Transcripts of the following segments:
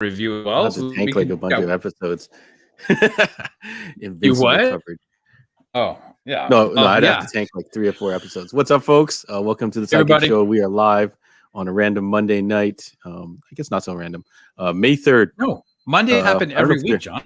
review as I'll well. have to tank like a bunch of episodes. You what? Covered. Oh, yeah. No, I'd have to tank like 3 or 4 episodes. What's up, folks? Welcome to the Sidekick Show. We are live on a random Monday night. I guess not so random. May 3rd. No, Monday happen every week, John.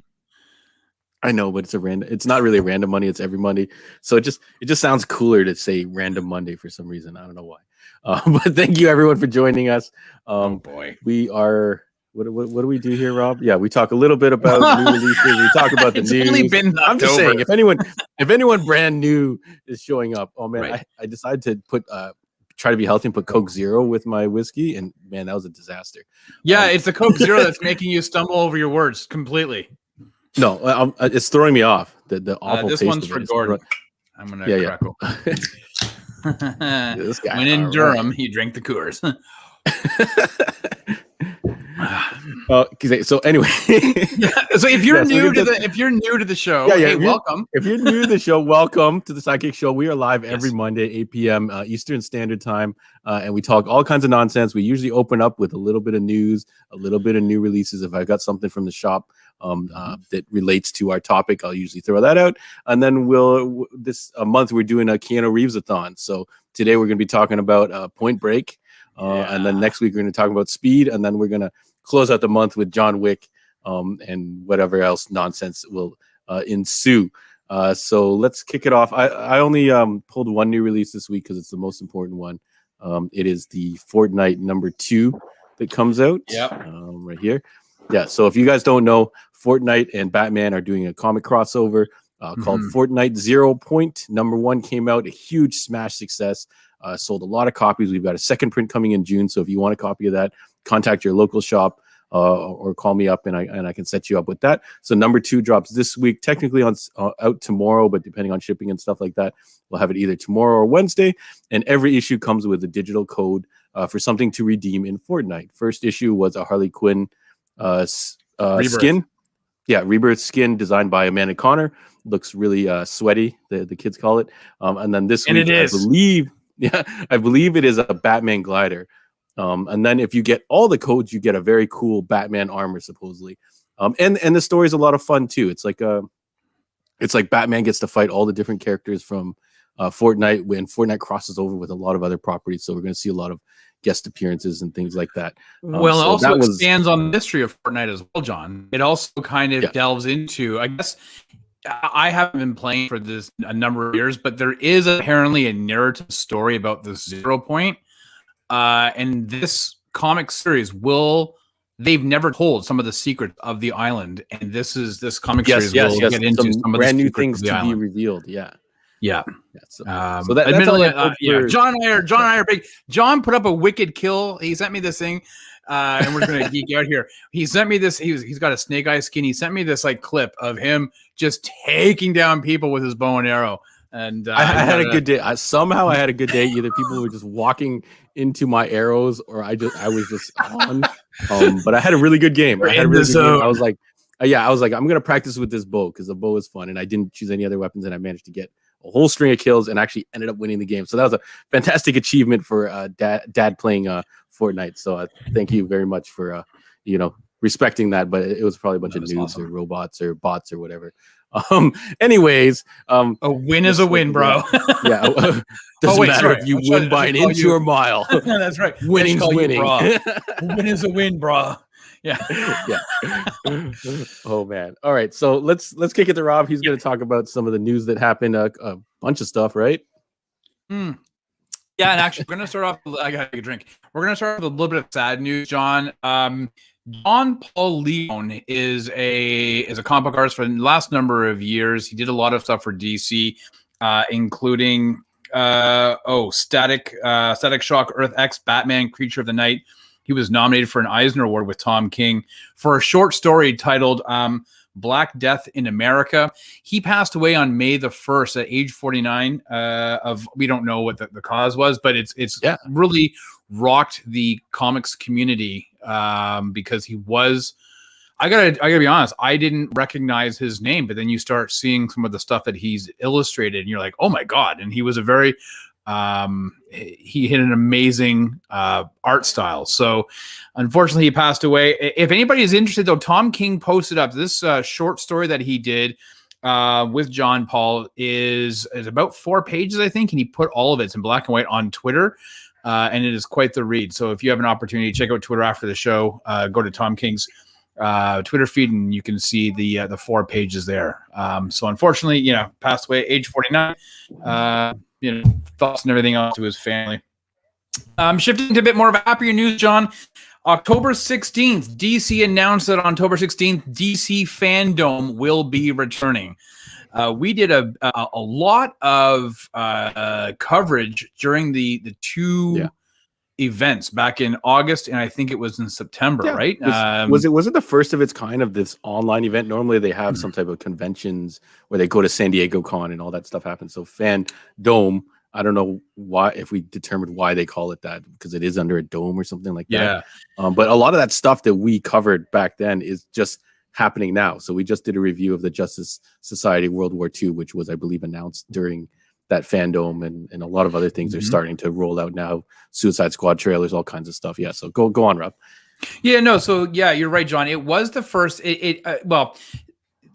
I know, but it's not really a random Monday. It's every Monday. So it just sounds cooler to say random Monday for some reason. I don't know why. But thank you everyone for joining us. Oh boy. We are what do we do here, Rob? Yeah, we talk a little bit about new releases. We talk about the news. Only been I'm just saying, if anyone brand new is showing up, oh man, right. I decided to try to be healthy and put Coke Zero with my whiskey, and man, that was a disaster. Yeah, it's the Coke Zero that's making you stumble over your words completely. No, it's throwing me off. The awful this taste one's of for it. Gordon. I'm gonna crackle. This guy, when in Durham, you drink the Coors. So anyway, so if you're new to the show, hey, welcome. If you're new to the show, welcome to the Sidekick Show. We are live every Monday, 8 p.m. Eastern Standard Time, and we talk all kinds of nonsense. We usually open up with a little bit of news, a little bit of new releases. If I got something from the shop that relates to our topic, I'll usually throw that out. And then this month we're doing a Keanu Reeves-a-thon. So today we're going to be talking about Point Break, and then next week we're going to talk about Speed, and then we're going to close out the month with John Wick, and whatever else nonsense will ensue. So let's kick it off. I only pulled one new release this week because it's the most important one. It is the Fortnite #2 that comes out. Right here. Yeah. So if you guys don't know, Fortnite and Batman are doing a comic crossover called Fortnite 0 Point. #1 came out, a huge smash success. Sold a lot of copies. We've got a second print coming in June. So if you want a copy of that, contact your local shop or call me up and I can set you up with that. So #2 drops this week, technically out tomorrow, but depending on shipping and stuff like that, we'll have it either tomorrow or Wednesday. And every issue comes with a digital code for something to redeem in Fortnite. First issue was a Harley Quinn skin. Yeah, Rebirth skin designed by Amanda Connor. Looks really sweaty, the kids call it. And then this week, I believe it is a Batman glider. And then if you get all the codes, you get a very cool Batman armor, supposedly. And the story is a lot of fun too. It's like Batman gets to fight all the different characters from Fortnite when Fortnite crosses over with a lot of other properties. So we're going to see a lot of guest appearances and things like that. Well, it also expands on the history of Fortnite as well, John. It also kind of delves into, I guess, I haven't been playing for this a number of years, but there is apparently a narrative story about the 0 Point. And this comic series they've never told some of the secrets of the island. And this comic series will get into some brand of the new things to be revealed. Yeah. So that's all John and I are big. John put up a wicked kill. He sent me this thing, and we're going to geek out here. He sent me this. He's got a snake eye skin. He sent me this clip of him just taking down people with his bow and arrow. And I had a good day. Somehow I had a good day. Either people were just walking into my arrows, or I was just on. But I had a really good game. I was like, I'm gonna practice with this bow because the bow is fun, and I didn't choose any other weapons, and I managed to get a whole string of kills and actually ended up winning the game. So that was a fantastic achievement for dad playing Fortnite. So thank you very much for respecting that. But it was probably a bunch of noobs or robots or bots or whatever. Anyways, a win is a win, bro. Doesn't matter if you win by an inch or a mile. That's right. Winning's winning. Win is a win, bro. Yeah. Oh man. All right. So let's kick it to Rob. He's going to talk about some of the news that happened. A bunch of stuff, right? Yeah, and actually, we're going to start off. I got to take a drink. We're going to start with a little bit of sad news, John. John Paul Leon is a comic book artist for the last number of years. He did a lot of stuff for DC, including Static Shock, Earth X, Batman, Creature of the Night. He was nominated for an Eisner Award with Tom King for a short story titled Black Death in America. He passed away on May the 1st at age 49. We don't know what the cause was, but it's really rocked the comics community because he was. I gotta be honest. I didn't recognize his name, but then you start seeing some of the stuff that he's illustrated, and you're like, oh my god! And he was a very he hit an amazing art style. So unfortunately, he passed away. If anybody is interested, though, Tom King posted up this short story that he did with John Paul is about 4 pages, I think, and he put all of it in black and white on Twitter. And it is quite the read. So if you have an opportunity, check out Twitter after the show. Go to Tom King's Twitter feed, and you can see the 4 pages there. So unfortunately, passed away age 49. Thoughts and everything else to his family. Shifting to a bit more of happier news, John. October 16th, DC announced that on October 16th, DC Fandom will be returning. We did a lot of coverage during the 2 events back in August, and I think it was in September, right? Was it the first of its kind of this online event? Normally they have some type of conventions where they go to San Diego Con and all that stuff happens. So Fandom, I don't know why, if we determined why they call it that, because it is under a dome or something like that. But a lot of that stuff that we covered back then is just happening now. So we just did a review of the Justice Society World War II, which was, I believe, announced during that Fandom, and a lot of other things are starting to roll out now. Suicide Squad trailers, all kinds of stuff. Yeah. So go on, Rob. Yeah, no. So you're right, John. It was the first. Well,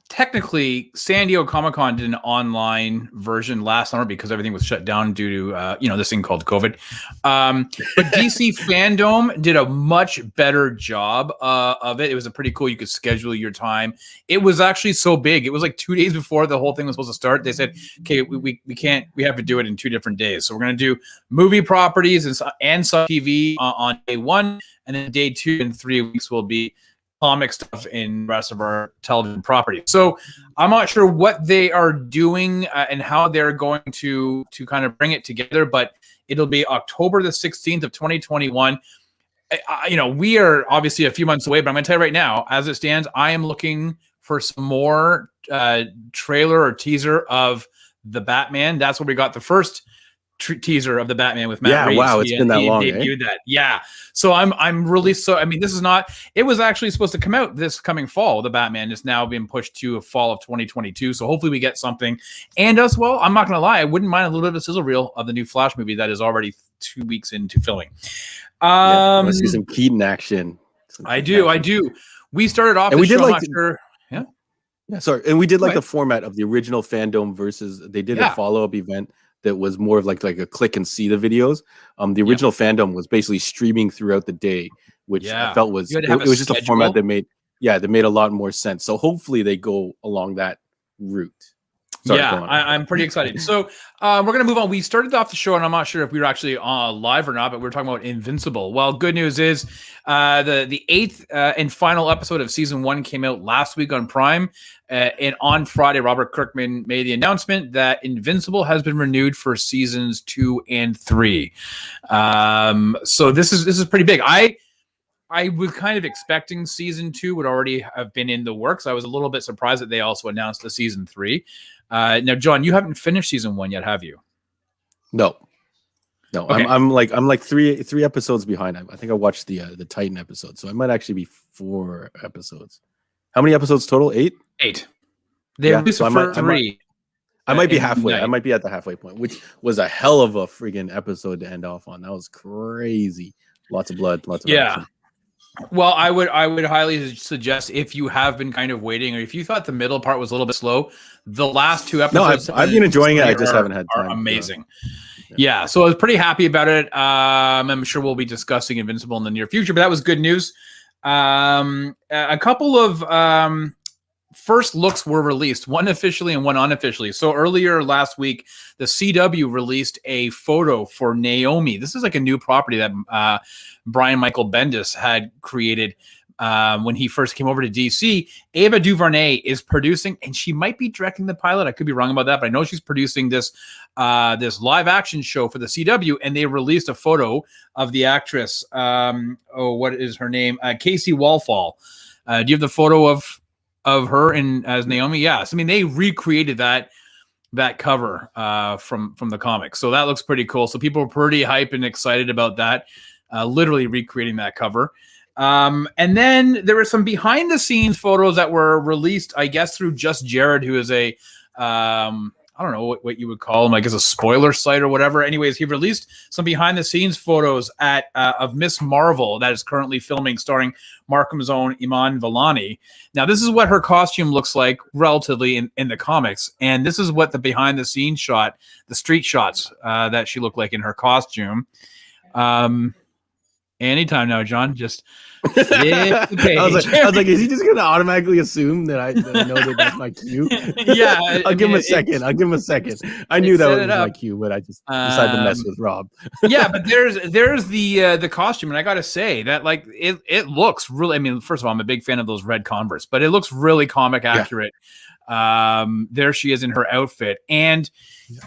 technically, San Diego Comic-Con did an online version last summer because everything was shut down due to this thing called COVID. But DC Fandom did a much better job of it. It was a pretty cool. You could schedule your time. It was actually so big. It was like 2 days before the whole thing was supposed to start. They said, "Okay, we can't. We have to do it in 2 different days. So we're going to do movie properties and some TV on day 1, and then day 2 in 3 weeks will be comic stuff in the rest of our television property." So I'm not sure what they are doing and how they're going to kind of bring it together, but it'll be October the 16th of 2021. We are obviously a few months away, but I'm going to tell you right now, as it stands, I am looking for some more trailer or teaser of the Batman. That's where we got the first teaser of the Batman with Matt Reeves. Wow, it's been that long. That. Yeah. So I'm really this is not. It was actually supposed to come out this coming fall. The Batman is now being pushed to a fall of 2022. So hopefully we get something. And as well, I'm not going to lie, I wouldn't mind a little bit of a sizzle reel of the new Flash movie that is already 2 weeks into filming. I want to see some Keaton action. I do. We started off, and we did and we did the format of the original Fandom versus they did a follow-up event that was more of like a click and see the videos. The original Fandom was basically streaming throughout the day, which I felt was it was just a format that made a lot more sense. So hopefully they go along that route. Sorry, I'm pretty excited. So we're going to move on. We started off the show, and I'm not sure if we were actually live or not, but we were talking about Invincible. Well, good news is the 8th and final episode of season 1 came out last week on Prime. And on Friday, Robert Kirkman made the announcement that Invincible has been renewed for seasons 2 and 3. So this is pretty big. I was kind of expecting season 2 would already have been in the works. I was a little bit surprised that they also announced the season 3. Now, John, you haven't finished season 1 yet, have you? No. Okay. I'm like three episodes behind. I think I watched the Titan episode, so I might actually be 4 episodes. How many episodes total? 8. 8. They released so for 3. I might be halfway. I might be at the halfway point, which was a hell of a friggin' episode to end off on. That was crazy. Lots of blood. Lots of action. Well, I would highly suggest, if you have been kind of waiting, or if you thought the middle part was a little bit slow, the last 2 episodes. No, I've been enjoying it. I just haven't had time. Are amazing. Yeah, so I was pretty happy about it. I'm sure we'll be discussing Invincible in the near future, but that was good news. A couple of first looks were released, one officially and one unofficially. So earlier last week, the CW released a photo for Naomi. This is like a new property that Brian Michael Bendis had created when he first came over to DC. Ava DuVernay is producing, and she might be directing the pilot. I could be wrong about that, but I know she's producing this live action show for the CW, and they released a photo of the actress. What is her name? Casey Wallfall. Do you have the photo of her as Naomi? Yes. I mean, they recreated that cover from the comics. So that looks pretty cool. So people are pretty hyped and excited about that, literally recreating that cover. And then there were some behind the scenes photos that were released, I guess, through Just Jared, who is a I don't know what you would call them, like as a spoiler site or whatever. Anyways, he released some behind the scenes photos of Miss Marvel that is currently filming, starring Markham's own Iman Vellani. Now, this is what her costume looks like relatively in the comics, and this is what the behind the scenes shot, the street shots that she looked like in her costume. Anytime now, John. Just flip the page. I was like, is he just gonna automatically assume that I know that that's my cue? Yeah, I'll give him a second. I knew that was my cue, but I just decided to mess with Rob. Yeah, but there's the costume, and I gotta say that like it looks really. I mean, first of all, I'm a big fan of those red Converse, but it looks really comic accurate. Yeah. There she is in her outfit, and. Yeah.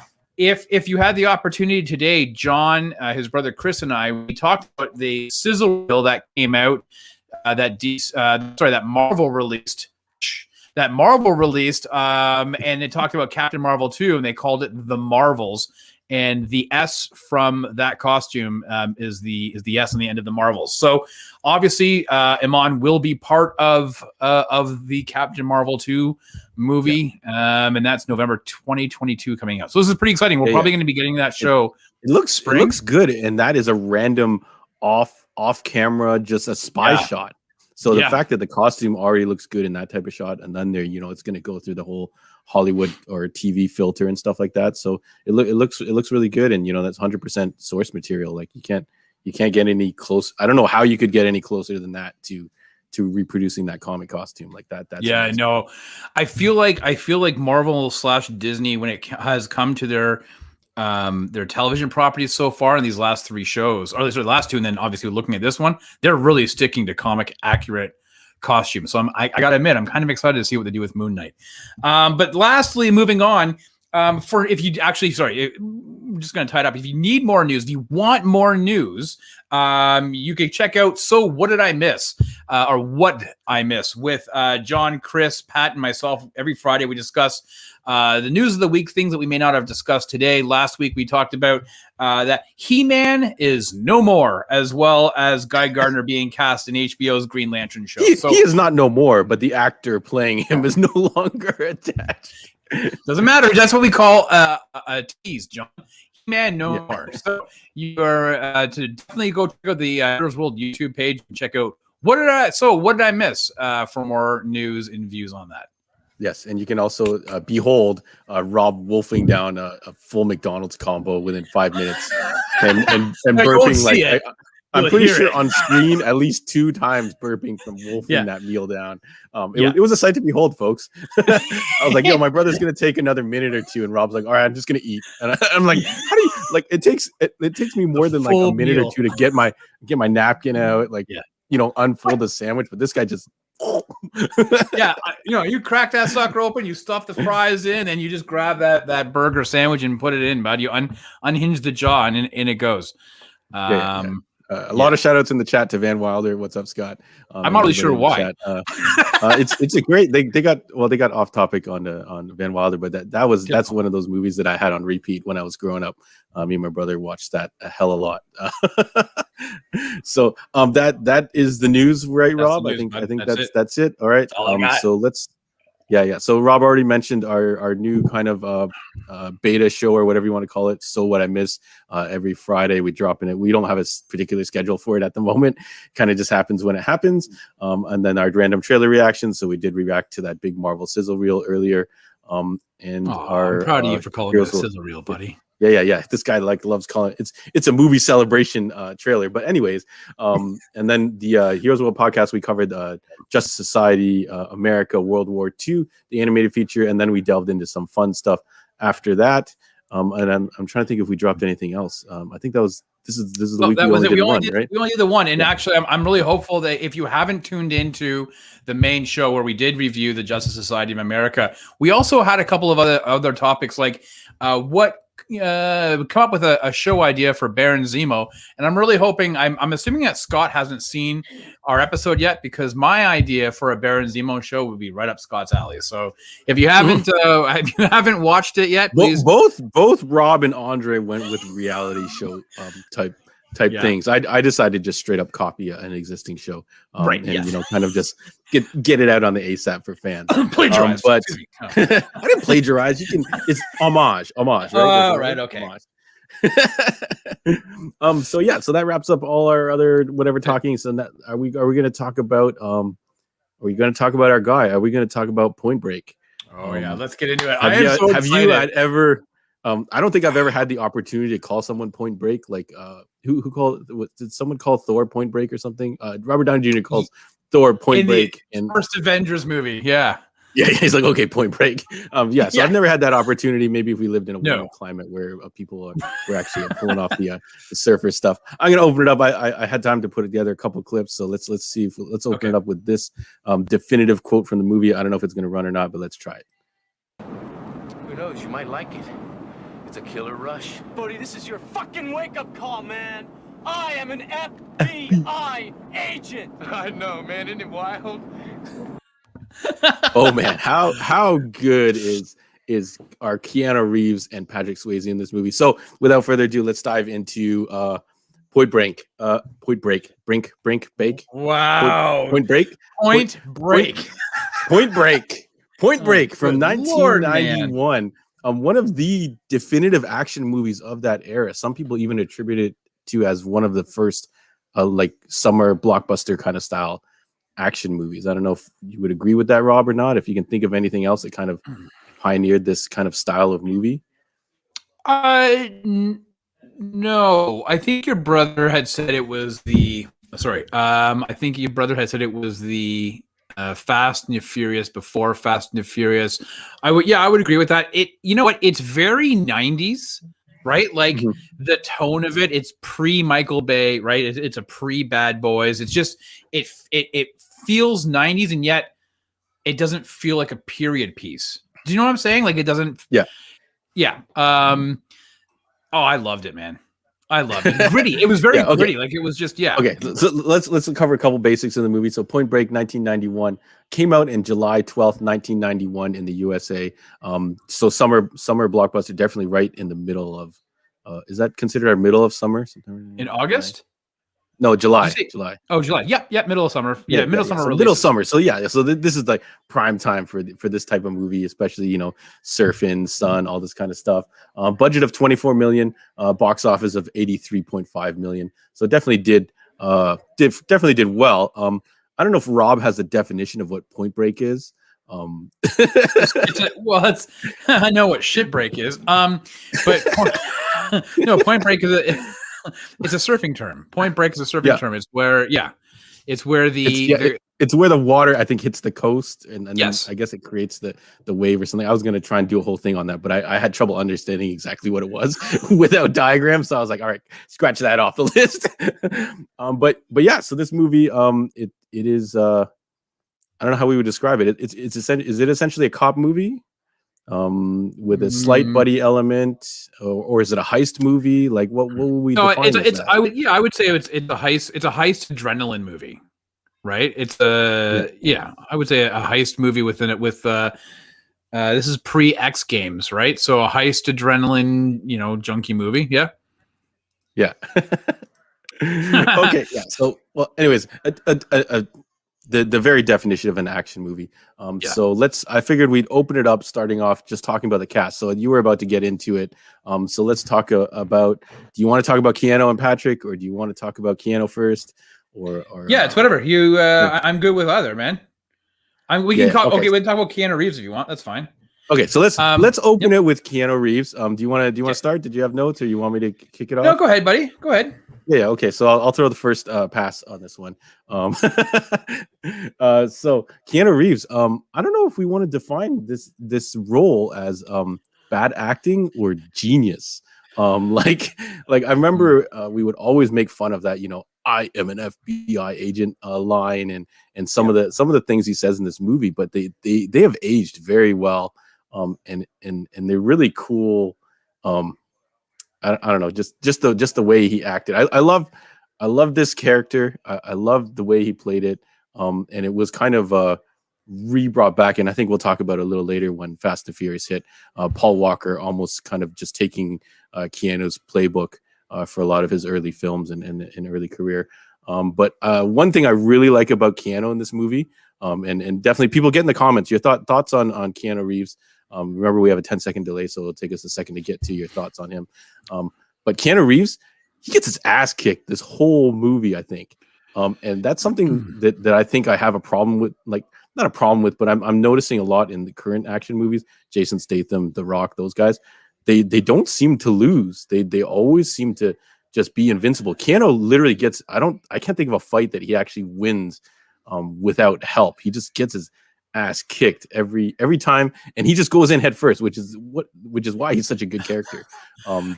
If you had the opportunity today, John, his brother Chris, and I, we talked about the sizzle reel that came out that Marvel released. And it talked about Captain Marvel 2, and they called it The Marvels. And the S from that costume is the S on the end of the Marvels. So obviously, Iman will be part of the Captain Marvel 2 movie, and that's November 2022 coming out. So this is pretty exciting. We're probably going to be getting that show. It looks good, and that is a random off camera, just a spy shot. So the fact that the costume already looks good in that type of shot, and then it's going to go through the whole Hollywood or TV filter and stuff like that. So it looks really good, and that's 100% source material. Like you can't get any close. I don't know how you could get any closer than that to reproducing that comic costume like that. That's amazing. No, I feel like Marvel / Disney, when it has come to their television properties so far in these last 3 shows, or the last 2, and then obviously looking at this one, they're really sticking to comic accurate costume. So I gotta admit, I'm kind of excited to see what they do with Moon Knight. But lastly, moving on, I'm just gonna tie it up. If you need more news, if you want more news, you can check out So What Did I Miss? Or What I Miss with John, Chris, Pat, and myself. Every Friday we discuss the news of the week, things that we may not have discussed today. Last week we talked about that He-Man is no more, as well as Guy Gardner being cast in HBO's Green Lantern show. He is not no more, but the actor playing him is no longer attached. Doesn't matter. That's what we call a tease, John. He-Man no more. So you are to definitely go check out the Heroes World YouTube page and check out what did I miss for more news and views on that. Yes, and you can also behold Rob wolfing down a full McDonald's combo within 5 minutes and burping like I'm pretty sure on screen at least 2 times burping from wolfing that meal down. It was a sight to behold, folks. I was like, my brother's gonna take another minute or 2, and Rob's like, all right, I'm just gonna eat. And I'm like, how do you like? It takes me more than like a minute or 2 to get my napkin out, unfold the sandwich, but this guy just. You crack that sucker open, you stuff the fries in, and you just grab that burger sandwich and put it in, bud. You unhinge the jaw, and in it goes. A lot of shout outs in the chat to Van Wilder. What's up, Scott? I'm not really sure why. It's a great. They got off topic on Van Wilder, but that's one of those movies that I had on repeat when I was growing up. Me and my brother watched that a hell of a lot. So that is the news, right, Rob? I think that's it. All right. So let's. Yeah. So Rob already mentioned our new kind of beta show or whatever you want to call it. So What I Miss, every Friday we drop in it. We don't have a particular schedule for it at the moment. Kind of just happens when it happens. And then our random trailer reactions. So we did react to that big Marvel sizzle reel earlier. I'm proud of you for calling it a sizzle reel, buddy. Yeah. This guy loves calling it's a movie celebration trailer. But anyways, and then the Heroes World podcast, we covered Justice Society, America, World War II, the animated feature, and then we delved into some fun stuff after that. And I'm trying to think if we dropped anything else. I think this is the week we only did one, right? We only did the one, and actually, I'm really hopeful that if you haven't tuned into the main show where we did review the Justice Society of America, we also had a couple of other topics like come up with a show idea for Baron Zemo, and I'm really hoping. I'm assuming that Scott hasn't seen our episode yet, because my idea for a Baron Zemo show would be right up Scott's alley. So if you haven't watched it yet, please. Both Rob and Andre went with reality show type type things. I decided to just straight up copy an existing show, right? And kind of just get it out on the ASAP for fans. Plagiarize, but I didn't plagiarize. It's homage, right? Right, okay. Homage. So yeah, so that wraps up all our other whatever talking. So that are we going to talk about Are we going to talk about our guy? Are we going to talk about Point Break? Oh yeah, let's get into it. Have you ever? I don't think I've ever had the opportunity to call someone Point Break. Like, who called? Did someone call Thor Point Break or something? Robert Downey Jr. calls Thor Point Break in the first Avengers movie. Yeah, he's like, okay, Point Break. So I've never had that opportunity. Maybe if we lived in a warm climate where people were actually pulling off the surfer stuff. I'm gonna open it up. I had time to put together a couple clips, so let's see. Let's open it up with this definitive quote from the movie. I don't know if it's gonna run or not, but let's try it. Who knows? You might like it. It's a killer rush. Bodie, this is your fucking wake-up call, man. I am an FBI agent. I know, man. Isn't it wild? Oh man, how good is our Keanu Reeves and Patrick Swayze in this movie? So without further ado, let's dive into Point Break. Point Break. Wow. Point Break. Point Break. Point Break from Lord, 1991. Man. One of the definitive action movies of that era. Some people even attribute it to as one of the first like summer blockbuster kind of style action movies. I don't know if you would agree with that, Rob, or not. If you can think of anything else that kind of pioneered this kind of style of movie. No, I think your brother had said it was the. Sorry, I think your brother had said it was the Fast and the Furious before Fast and the Furious. I would agree with that. You know what? It's very 90s, right? Like the tone of it. It's pre Michael Bay, right? It's a pre Bad Boys. It's just it feels 90s, and yet it doesn't feel like a period piece. Do you know what I'm saying? Like it doesn't. Yeah. Oh, I loved it, man. I loved it. Gritty. It was very gritty. Like it was just Okay, so let's cover a couple basics in the movie. So Point Break 1991 came out in July 12th, 1991 in the USA. So summer blockbuster, definitely right in the middle of is that considered our middle of summer? In August? No, July. Oh, July. Yeah, middle of summer. Yeah, middle summer. So middle summer. So so this is like prime time for this type of movie, especially surfing, sun, all this kind of stuff. Budget of 24 million, box office of 83.5 million. So definitely did well. I don't know if Rob has a definition of what Point Break is. I know what shit break is. But Point Break is it's a surfing term. Point Break is a surfing term. It's where it's where it's where the water I think hits the coast and then yes. I guess it creates the wave or something. I was going to try and do a whole thing on that, but I had trouble understanding exactly what it was without diagrams. So I was like, all right, scratch that off the list. But yeah, so this movie, it is I don't know how we would describe it. Is it essentially a cop movie? With a slight buddy element, or is it a heist movie? Like what will we define it? I would say it's a heist. It's a heist adrenaline movie, right? It's I would say a heist movie within it. With this is pre X Games, right? So a heist adrenaline, junkie movie. Yeah. Okay. Yeah. So anyways, the very definition of an action movie. So I figured we'd open it up starting off just talking about the cast. So you were about to get into it. So let's talk about, do you want to talk about Keanu and Patrick, or do you want to talk about Keanu first? Or it's whatever. I'm good with either, man. We can talk about Keanu Reeves if you want. That's fine. Okay, so let's open it with Keanu Reeves. Do you want to start? Did you have notes, or you want me to kick it off? No, go ahead, buddy. Go ahead. Yeah. Okay. So I'll throw the first pass on this one. So Keanu Reeves. I don't know if we want to define this role as bad acting or genius. Like I remember we would always make fun of that. I am an FBI agent line, and some of the things he says in this movie, but they have aged very well. And they're really cool. I don't know, just the way he acted. I love this character. I love the way he played it. And it was kind of re-brought back, and I think we'll talk about it a little later when Fast and Furious hit. Paul Walker almost kind of just taking Keanu's playbook for a lot of his early films and early career. But one thing I really like about Keanu in this movie, and definitely people get in the comments your thoughts on Keanu Reeves. Remember, we have a 10-second delay, so it'll take us a second to get to your thoughts on him. But Keanu Reeves, he gets his ass kicked this whole movie, I think. And that's something that I think I have a problem with, like not a problem with, but I'm noticing a lot in the current action movies. Jason Statham, The Rock, those guys, they don't seem to lose. They always seem to just be invincible. Keanu literally gets, I can't think of a fight that he actually wins without help. He just gets his ass kicked every time, and he just goes in head first, which is why he's such a good character.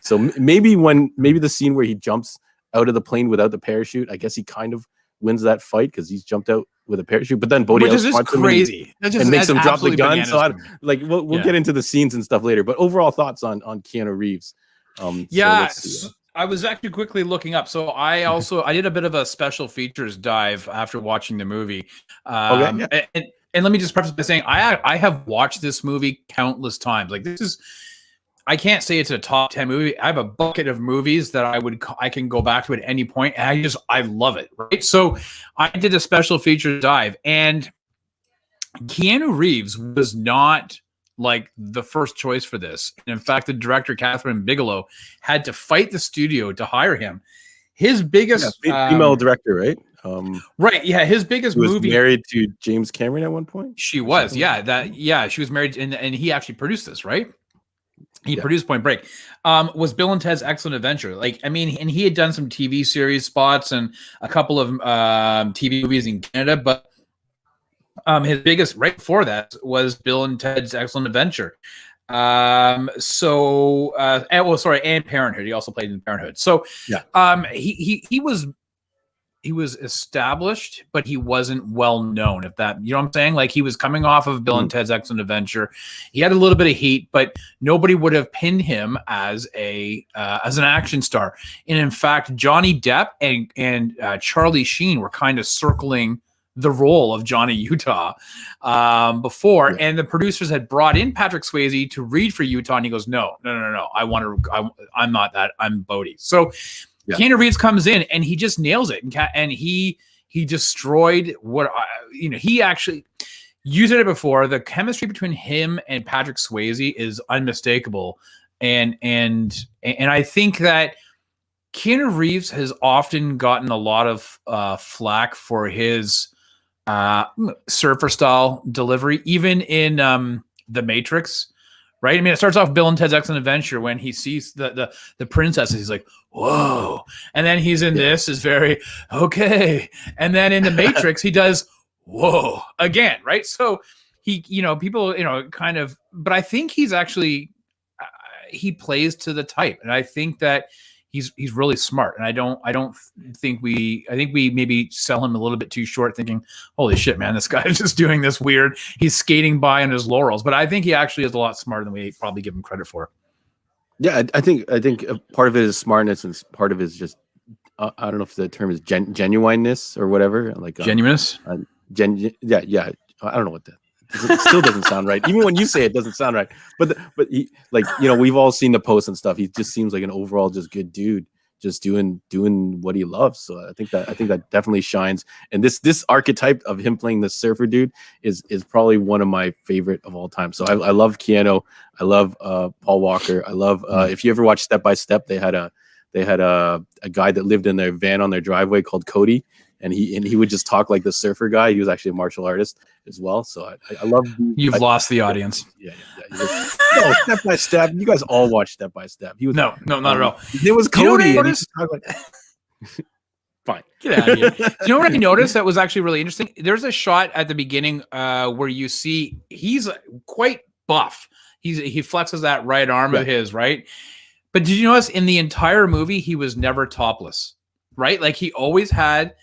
So maybe the scene where he jumps out of the plane without the parachute, I guess he kind of wins that fight because he's jumped out with a parachute. But then Bodhi is crazy and makes him drop the gun. So we'll get into the scenes and stuff later. But overall thoughts on Keanu Reeves. I was actually quickly looking up. So I did a bit of a special features dive after watching the movie. And let me just preface by saying I have watched this movie countless times. Like I can't say it's a top 10 movie. I have a bucket of movies that I can go back to at any point, and I love it. Right. So I did a special features dive, and Keanu Reeves was not like the first choice for this. And in fact, the director Kathryn Bigelow had to fight the studio to hire him. His biggest female director, right? Right, yeah, his biggest movie. Married to James Cameron at one point. She was, she was married, and he actually produced this, right? He produced Point Break. Was Bill and Ted's Excellent Adventure. Like, I mean, and he had done some TV series spots and a couple of TV movies in Canada, but his biggest right before that was Bill and Ted's Excellent Adventure. And Parenthood. He also played in Parenthood. So he was established, but he wasn't well known. If that, you know what I'm saying? Like, he was coming off of Bill and Ted's Excellent Adventure. He had a little bit of heat, but nobody would have pinned him as an action star. And in fact, Johnny Depp and Charlie Sheen were kind of circling the role of Johnny Utah before, and the producers had brought in Patrick Swayze to read for Utah, and he goes, no, I'm not that, I'm Bodhi. So Keanu Reeves comes in and he just nails it, and he destroyed he actually, you said it before, the chemistry between him and Patrick Swayze is unmistakable, and I think that Keanu Reeves has often gotten a lot of flack for his surfer style delivery, even in The Matrix. Right? I mean, it starts off Bill and Ted's Excellent Adventure when he sees the princesses. He's like, whoa. And then he's in this is very, okay. And then in The Matrix, he does, whoa, again, right? So he, people, kind of, but I think he's actually, he plays to the type. And I think that he's really smart. And I think we maybe sell him a little bit too short, thinking, holy shit, man, this guy is just doing this weird. He's skating by on his laurels. But I think he actually is a lot smarter than we probably give him credit for. Yeah, I think part of it is smartness, and part of it is just I don't know if the term is genuineness or whatever, like genuineness. I don't know what that. It still doesn't sound right. Even when you say it doesn't sound right. But he, we've all seen the posts and stuff. He just seems like an overall just good dude, just doing what he loves. So I think that definitely shines. And this archetype of him playing the surfer dude is probably one of my favorite of all time. So I love Keanu. I love Paul Walker. I love if you ever watch Step by Step, they had a guy that lived in their van on their driveway called Cody. And he would just talk like the surfer guy. He was actually a martial artist as well. So I love. You've lost the audience. Yeah. No, Step by Step. You guys all watch Step by Step. He was no, not at all. It was Cody. You know Fine. Get out of here. Do you know what I noticed that was actually really interesting? There's a shot at the beginning where you see he's quite buff. He flexes that right arm of his, right? But did you notice in the entire movie he was never topless, right? Like he always had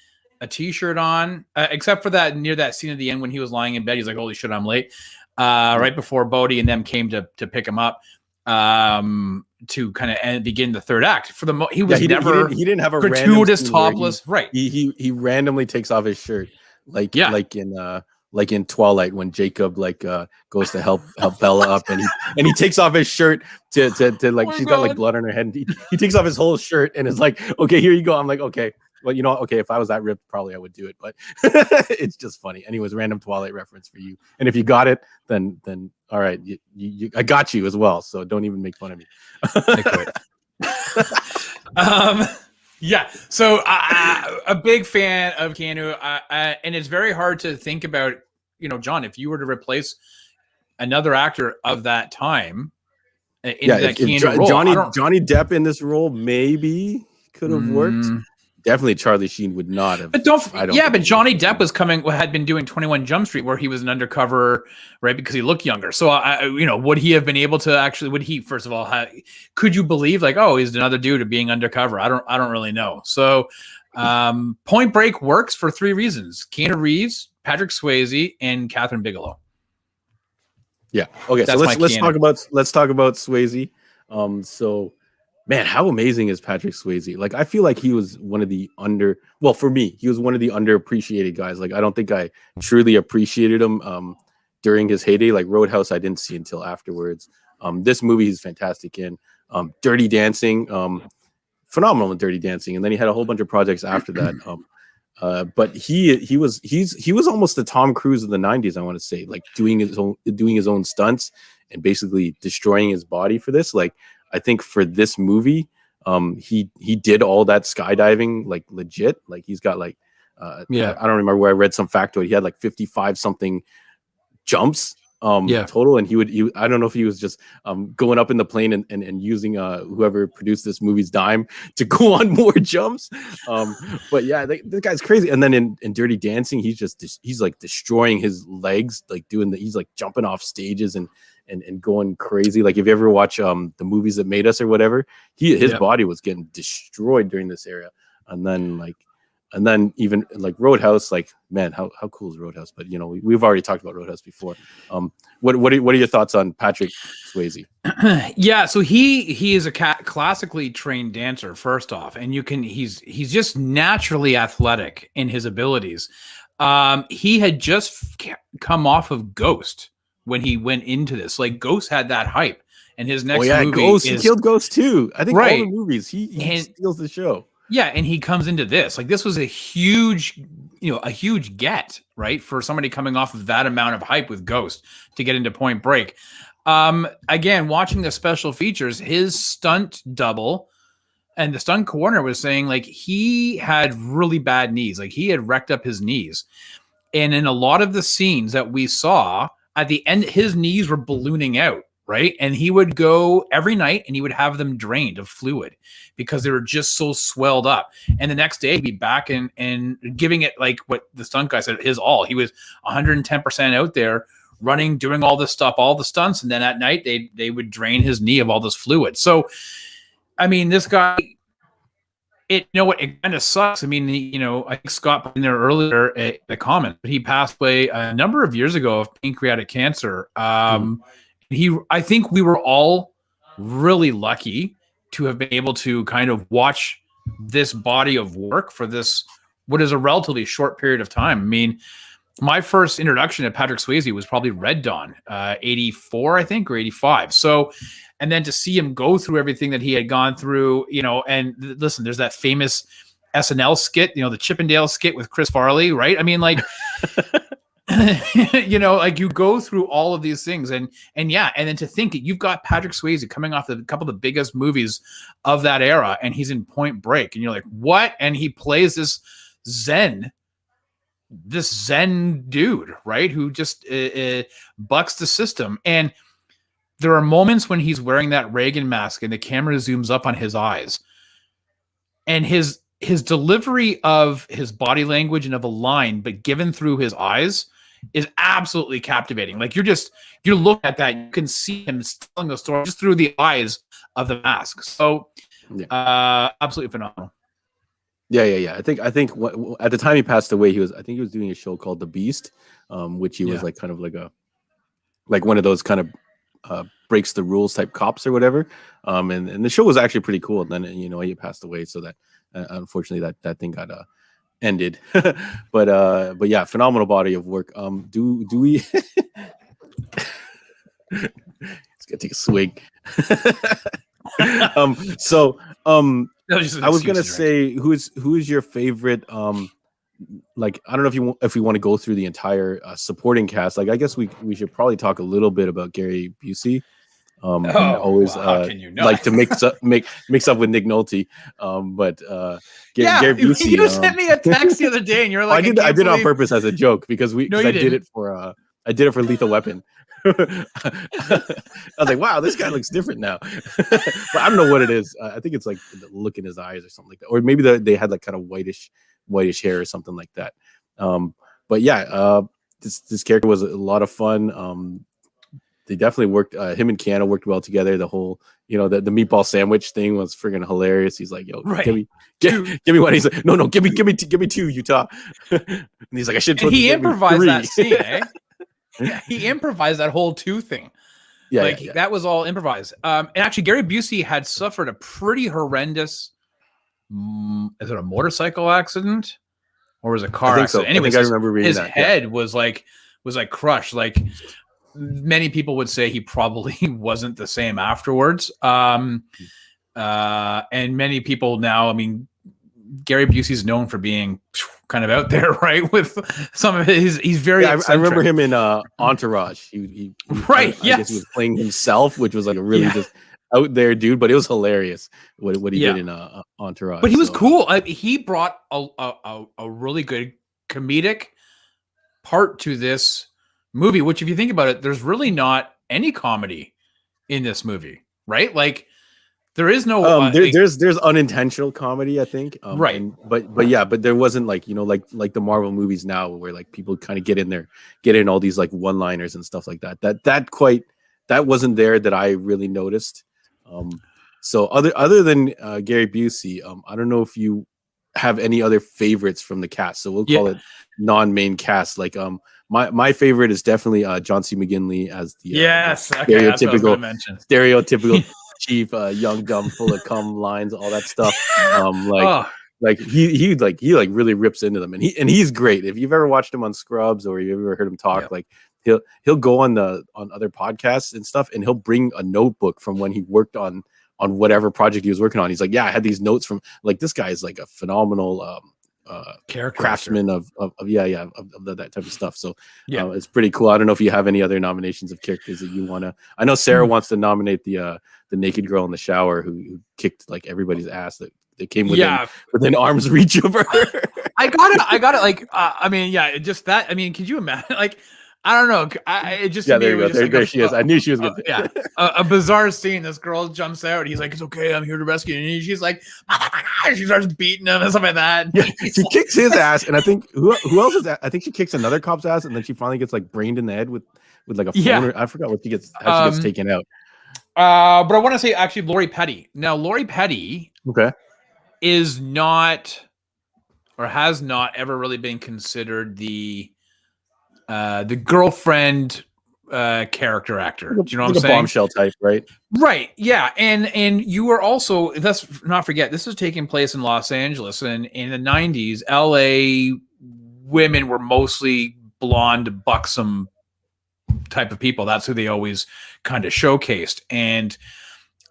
a t-shirt on, except for that near that scene at the end when he was lying in bed. He's like, holy shit, I'm late. Right before Bodhi and them came to pick him up to kind of begin the third act. For the he was never he didn't have a gratuitous topless. Right. He randomly takes off his shirt like in like in Twilight when Jacob like goes to help Bella up, and he takes off his shirt to like Oh my she's got like God. blood on her head, and he takes off his whole shirt and is like, okay, here you go. I'm like, okay, well, you know, okay, if I was that ripped, probably I would do it, but it's just funny. Anyways, random Twilight reference for you, and if you got it, then all right, I got you as well, so don't even make fun of me. Yeah, so a big fan of Keanu, and it's very hard to think about, you know, John, if you were to replace another actor of that time in that Keanu role. Johnny Depp in this role maybe could have worked. Definitely Charlie Sheen would not have. But but Johnny Depp had been doing 21 Jump Street, where he was an undercover, right? Because he looked younger. So, you know, would he have been able to actually? First of all, could you believe like, oh, he's another dude of being undercover? I don't really know. So, Point Break works for 3 reasons: Keanu Reeves, Patrick Swayze, and Kathryn Bigelow. Yeah. Okay. So let's talk about Swayze. So. Man, how amazing is Patrick Swayze? Like, I feel like he was one of the for me, he was one of the underappreciated guys. Like, I don't think I truly appreciated him during his heyday. Like Roadhouse, I didn't see until afterwards. This movie he's fantastic in. Dirty Dancing, phenomenal in Dirty Dancing, and then he had a whole bunch of projects after that. But he was almost the Tom Cruise of the 90s, I want to say, like doing his own stunts and basically destroying his body for this. Like, I think for this movie, he did all that skydiving like legit. Like he's got like I don't remember where I read some factoid. He had like 55 something jumps total, and he I don't know if he was just going up in the plane and using whoever produced this movie's dime to go on more jumps. But yeah, the guy's crazy. And then in Dirty Dancing, he's like destroying his legs, like he's like jumping off stages and going crazy. Like if you ever watch the Movies That Made Us or whatever, his body was getting destroyed during this era. And then even like Roadhouse, like, man, how cool is Roadhouse? But you know, we've already talked about Roadhouse before. What are your thoughts on Patrick Swayze? Yeah, so he is a classically trained dancer, first off, and he's just naturally athletic in his abilities. He had just come off of Ghost when he went into this. Like Ghost had that hype, and his next movie Ghost. He killed Ghost too. I think all the movies he steals the show. Yeah, and he comes into this. Like this was a huge get, right? For somebody coming off of that amount of hype with Ghost to get into Point Break. Again, watching the special features, his stunt double and the stunt coordinator was saying like he had really bad knees. Like he had wrecked up his knees. And in a lot of the scenes that we saw, at the end, his knees were ballooning out, right? And he would go every night and he would have them drained of fluid because they were just so swelled up. And the next day he'd be back and giving it like what the stunt guy said, his all. He was 110% out there running, doing all this stuff, all the stunts. And then at night they would drain his knee of all this fluid. So, I mean, this guy, it kind of sucks. I mean, I think Scott put in there earlier in the comment, but he passed away a number of years ago of pancreatic cancer. I think we were all really lucky to have been able to kind of watch this body of work for this, what is a relatively short period of time. I mean, my first introduction to Patrick Swayze was probably Red Dawn, 84, I think, or 85. So, and then to see him go through everything that he had gone through, and listen, there's that famous SNL skit, the Chippendale skit with Chris Farley, right? I mean, like, like you go through all of these things and then to think that you've got Patrick Swayze coming off a couple of the biggest movies of that era, and he's in Point Break, and you're like, what? And he plays this Zen dude, right? Who just bucks the system. And there are moments when he's wearing that Reagan mask and the camera zooms up on his eyes, and his delivery of his body language and of a line, but given through his eyes, is absolutely captivating. Like you look at that, you can see him telling the story just through the eyes of the mask. So absolutely phenomenal. Yeah. I think at the time he passed away, he was doing a show called The Beast, which he was like kind of like one of those kind of breaks the rules type cops or whatever. And the show was actually pretty cool. And then he passed away, so that unfortunately that thing ended. But yeah, phenomenal body of work. Do we? Let's go take a swig. I was gonna say, who is your favorite? Like, I don't know if we want to go through the entire supporting cast. Like, I guess we should probably talk a little bit about Gary Busey. Always like to mix up with Nick Nolte. Gary Busey. You sent me a text the other day, and you're like, I did it on purpose as a joke because I did it for Lethal Weapon. I was like, wow, this guy looks different now. But I don't know what it is. I think it's like the look in his eyes or something like that, or maybe they had like kind of whitish hair or something like that. But yeah, this character was a lot of fun. They definitely worked. Him and Keanu worked well together. The whole, the meatball sandwich thing was friggin' hilarious. He's like, "Yo, give me one." He's like, "No, give me two, Utah." And he's like, "I should." And he improvised that scene, eh? Yeah, he improvised that whole 2 thing. Yeah, that was all improvised. And actually, Gary Busey had suffered a pretty horrendous. Is it a motorcycle accident or was it a car accident? So. Anyways, I remember reading his that. Head was like crushed. Like, many people would say he probably wasn't the same afterwards. And many people now, I mean, Gary Busey's known for being kind of out there, right? With some of he's very. Yeah, I remember him in Entourage. He right. I guess he was playing himself, which was like a really just out there dude, but it was hilarious what he did in Entourage. But he was cool. He brought a really good comedic part to this movie, which, if you think about it, there's really not any comedy in this movie, right? Like, there is no there's unintentional comedy, I think, right? But there wasn't like the Marvel movies now where like people kind of get in all these like one-liners and stuff like that. That wasn't there that I really noticed. So other than Gary Busey, I don't know if you have any other favorites from the cast. So we'll call it non-main cast. Like my favorite is definitely John C. McGinley as the stereotypical chief, young, dumb, full of cum lines, all that stuff. Like he really rips into them, and he's great. If you've ever watched him on Scrubs or you've ever heard him talk, like he'll go on other podcasts and stuff, and he'll bring a notebook from when he worked on whatever project he was working on. He's like, I had these notes from, like, this guy is like a phenomenal character craftsman of that type of stuff. So it's pretty cool. I don't know if you have any other nominations of characters that you want to. I know Sarah wants to nominate the naked girl in the shower who kicked like everybody's ass that came within arm's reach of her. I got it. Like, I mean, just that. I mean, could you imagine? Like, I don't know. There you go. There she is. I knew she was good. A bizarre scene. This girl jumps out. He's like, "It's okay. I'm here to rescue you." And she's like, she starts beating him and stuff like that. Yeah, she kicks his ass, and I think who else is that? I think she kicks another cop's ass, and then she finally gets like brained in the head with like a phone. I forgot what how she gets taken out. But I want to say actually Lori Petty. Now, Lori Petty, is not or has not ever really been considered the girlfriend character actor. Do you know what I'm saying? Bombshell type, right? Right. Yeah. And you were also, let's not forget, this is taking place in Los Angeles, and in the 90s, LA women were mostly blonde, buxom type of people. That's who they always kind of showcased. And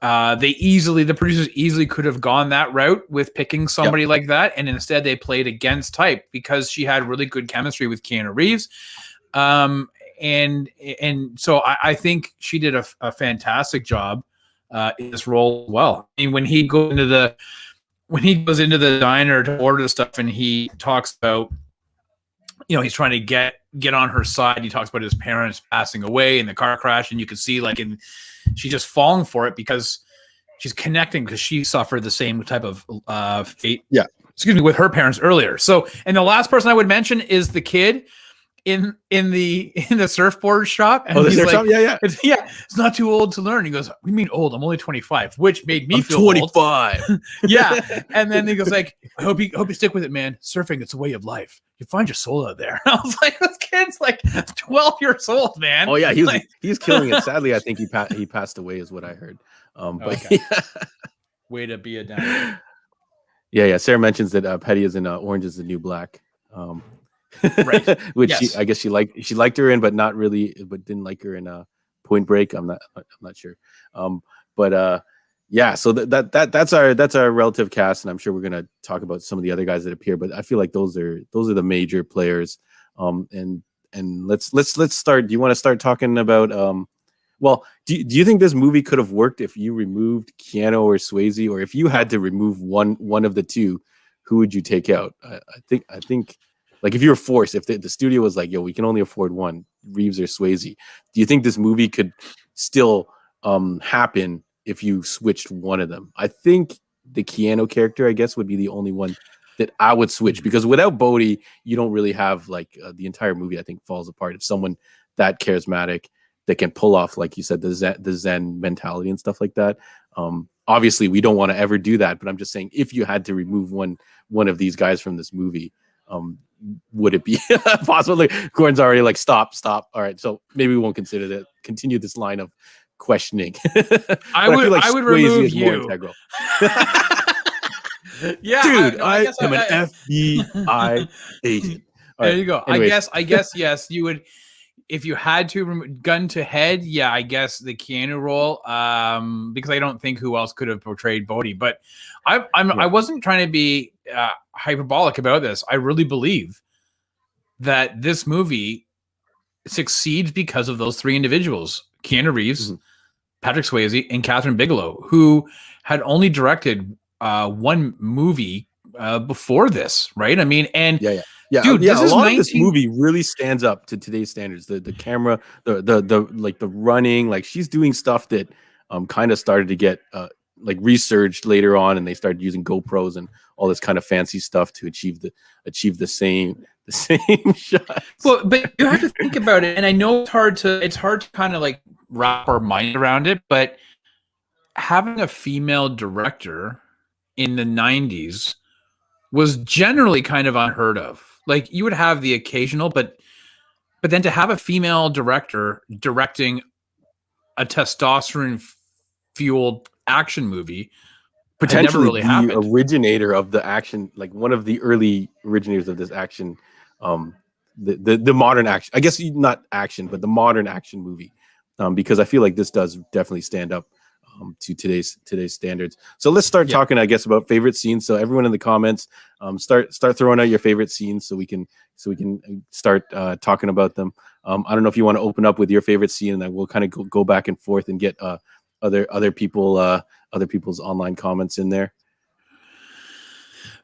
the producers easily could have gone that route with picking somebody like that. And instead they played against type because she had really good chemistry with Keanu Reeves. And so I think she did a fantastic job in this role as well. I mean, when he goes into the diner to order the stuff, and he talks about, he's trying to get on her side. He talks about his parents passing away in the car crash, and you can see she's just falling for it because she's connecting because she suffered the same type of fate. Yeah. Excuse me, with her parents earlier. So, and the last person I would mention is the kid in the surfboard shop. And the surf shop? Yeah. It's not too old to learn. He goes, "What do you mean old? I'm only 25," which made me feel 25. Old. Yeah. And then he goes like, I hope you stick with it, man. Surfing, it's a way of life. You find your soul out there. And I was like, this kid's like 12 years old, man. Oh yeah, he's killing it. Sadly, I think he passed away is what I heard. But way to be a dad. Yeah. Sarah mentions that Petty is in Orange Is the New Black. Right. Which Yes. I guess she liked her in, but not really, but didn't like her in Point Break. I'm not sure. But yeah, so that's our relative cast, and I'm sure we're gonna talk about some of the other guys that appear. But I feel like those are the major players. And let's start. Do you want to start talking about well, do you think this movie could have worked if you removed Keanu or Swayze, or if you had to remove one of the two, who would you take out? I think like if you were forced, if the studio was like, yo, we can only afford one, Reeves or Swayze, do you think this movie could still happen if you switched one of them? I think the Keanu character, I guess, would be the only one that I would switch, because without Bodhi, you don't really have like the entire movie, I think, falls apart. If someone that charismatic that can pull off, like you said, the Zen mentality and stuff like that. Obviously, we don't want to ever do that, but I'm just saying, if you had to remove one of these guys from this movie, would it be possible? Like, Gordon's already like, stop. All right, so maybe we won't continue this line of questioning. I would remove you. Yeah, dude, I am an FBI agent. There you go. Anyways. I guess yes, you would. If you had to gun to head, yeah, I guess the Keanu role, because I don't think who else could have portrayed Bodhi. But I wasn't trying to be hyperbolic about this. I really believe that this movie succeeds because of those three individuals: Keanu Reeves, Patrick Swayze, and Kathryn Bigelow, who had only directed one movie before this, right? I mean, and yeah, dude, a lot of this movie really stands up to today's standards. The camera, the like the running, like she's doing stuff that kind of started to get like researched later on, and they started using GoPros and all this kind of fancy stuff to achieve the same shots. Well, but you have to think about it, and I know it's hard to kind of like wrap our mind around it, but having a female director in the 90s was generally kind of unheard of. Like, you would have the occasional, but then to have a female director directing a testosterone fueled action movie, potentially really the originator of the action, like one of the early originators of this action, the modern action, I guess not action, but the modern action movie, because I feel like this does definitely stand up to today's standards. So let's start talking, I guess, about favorite scenes. So everyone in the comments, start throwing out your favorite scenes so we can start talking about them. I don't know if you want to open up with your favorite scene, and then we'll kind of go back and forth and get other people's online comments in there.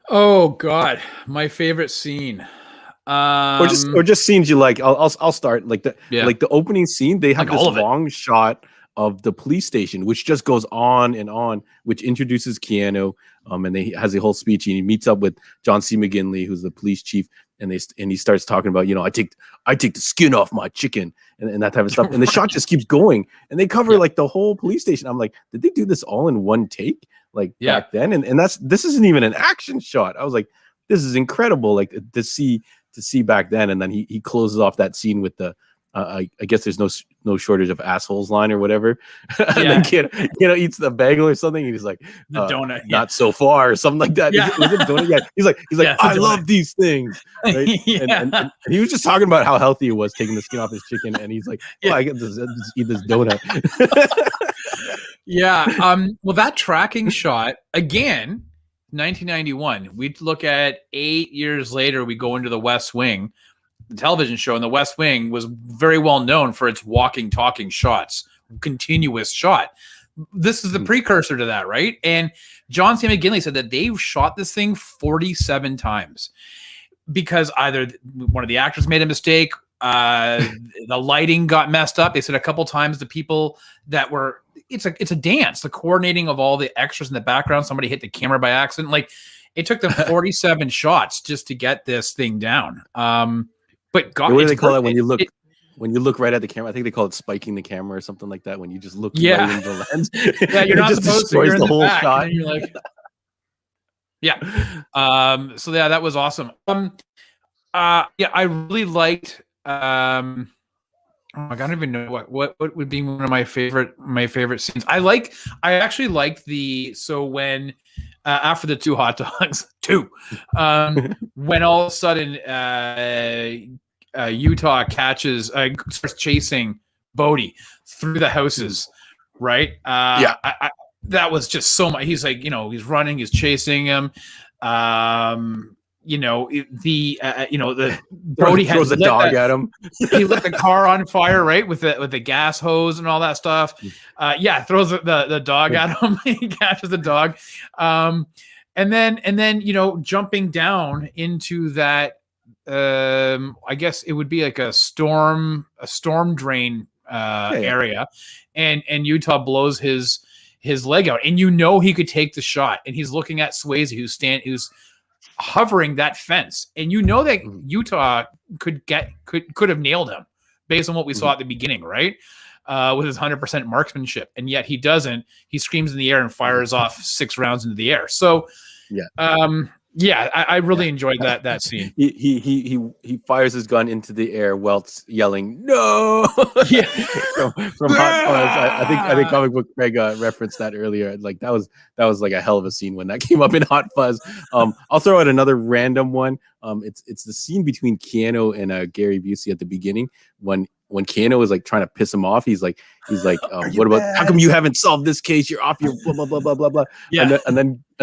Oh God, my favorite scene. Or just scenes you like. I'll start like the opening scene. They have like this long shot of the police station, which just goes on and on, which introduces Keanu, and he has a whole speech, and he meets up with John C. McGinley, who's the police chief, and he starts talking about, I take the skin off my chicken and that type of stuff, and the shot just keeps going, and they cover like the whole police station. I'm like, did they do this all in one take, like back then? And this isn't even an action shot. I was like, this is incredible, like to see back then. And then he closes off that scene with the I guess there's no shortage of assholes line or whatever. And then kid, eats the bagel or something. And he's like, the donut, not so far, or something like that. Yeah. Is it donut? Yeah. He's like, I love these things. Right? And he was just talking about how healthy it was taking the skin off his chicken. And he's like, I get this, just eat this donut. Well, that tracking shot again, 1991. We'd look at 8 years later. We go into the West Wing. The television show, in the West Wing was very well known for its walking, talking shots, continuous shot. This is the precursor to that, right? And John C. McGinley said that they've shot this thing 47 times because either one of the actors made a mistake, the lighting got messed up. They said a couple times the people that were, it's a dance, the coordinating of all the extras in the background. Somebody hit the camera by accident. Like, it took them 47 shots just to get this thing down. But God, what do they call it when you look right at the camera? I think they call it spiking the camera or something like that. When you just look right into the lens, you're not supposed to. You're in the whole back, shot. And you're like, so that was awesome. I really liked. Oh my God, I don't even know what would be one of my favorite scenes. I actually liked when after the 2 hot dogs, when all of a sudden Utah starts chasing Bodie through the houses, right? That was just so much. He's like, he's running, he's chasing him. The Brody throws a dog at him. He lit the car on fire, right, with the gas hose and all that stuff. Throws the dog at him. He catches the dog, and then jumping down into that. I guess it would be like a storm drain area, and Utah blows his leg out, and he could take the shot, and he's looking at Swayze who's hovering that fence, and that Utah could have nailed him based on what we saw at the beginning, right? With his 100% marksmanship, and yet he doesn't. He screams in the air and fires off 6 rounds into the air. So, I really enjoyed that scene. He fires his gun into the air while yelling "No!" from Hot Fuzz. I think Comic Book Greg referenced that earlier. Like that was like a hell of a scene when that came up in Hot Fuzz. I'll throw out another random one. It's the scene between Keanu and Gary Busey at the beginning when Keanu is like trying to piss him off. He's like, what about how come you haven't solved this case? You're off your blah blah blah blah blah blah. Yeah. And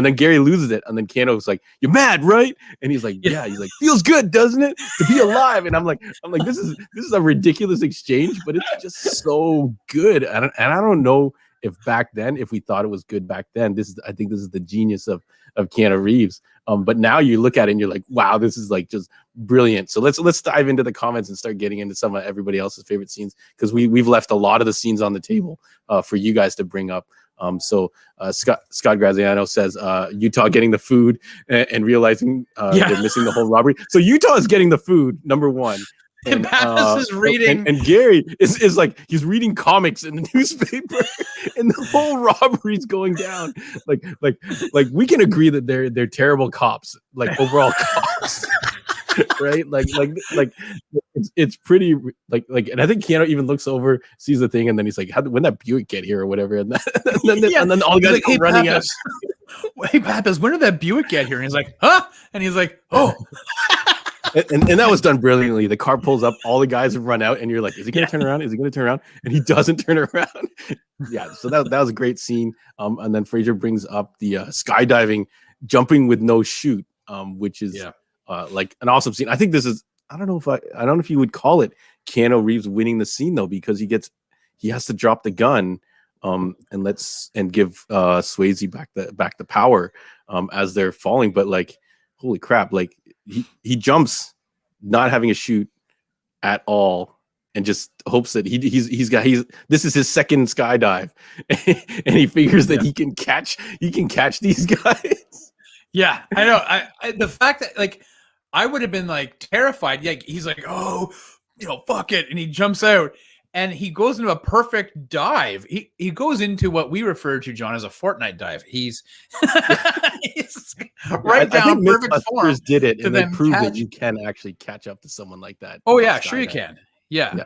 then Gary loses it, and then Keanu's like, "You're mad, right?" And he's like, "Yeah." He's like, "Feels good, doesn't it, to be alive?" And I'm like, this is a ridiculous exchange, but it's just so good. And I don't know if back then, if we thought it was good back then. I think this is the genius of Keanu Reeves. But now you look at it and you're like, wow, this is like just brilliant. So let's dive into the comments and start getting into some of everybody else's favorite scenes, because we've left a lot of the scenes on the table for you guys to bring up. Scott Graziano says Utah getting the food and realizing they're missing the whole robbery. So Utah is getting the food, number one. And Pappas is reading, and Gary is like he's reading comics in the newspaper, and the whole robbery's going down. Like we can agree that they're terrible cops, like overall cops, right? Like it's pretty like, and I think Keanu even looks over, sees the thing, and then he's like, when that Buick get here or whatever, and then all the guys go running out. Hey Pappas, when did that Buick get here? And he's like, huh? And he's like, oh. And that was done brilliantly. The car pulls up, all the guys run out, and you're like, is he going to turn around? Is he going to turn around? And he doesn't turn around. So that was a great scene. And then Fraser brings up the skydiving, jumping with no chute, which is like an awesome scene. I think this is, I don't know if you would call it Keanu Reeves winning the scene though, because he has to drop the gun and give Swayze back the power as they're falling. But like, holy crap, like he jumps not having a chute at all and just hopes that this is his second skydive and he figures that he can catch these guys. Yeah, I know. I the fact that like I would have been like terrified. Yeah, he's like, oh, fuck it, and he jumps out and he goes into a perfect dive. He goes into what we refer to, John, as a Fortnite dive. He's right down perfect form. Did it and they proved that you can actually catch up to someone like that. Oh yeah, sure you can. Yeah.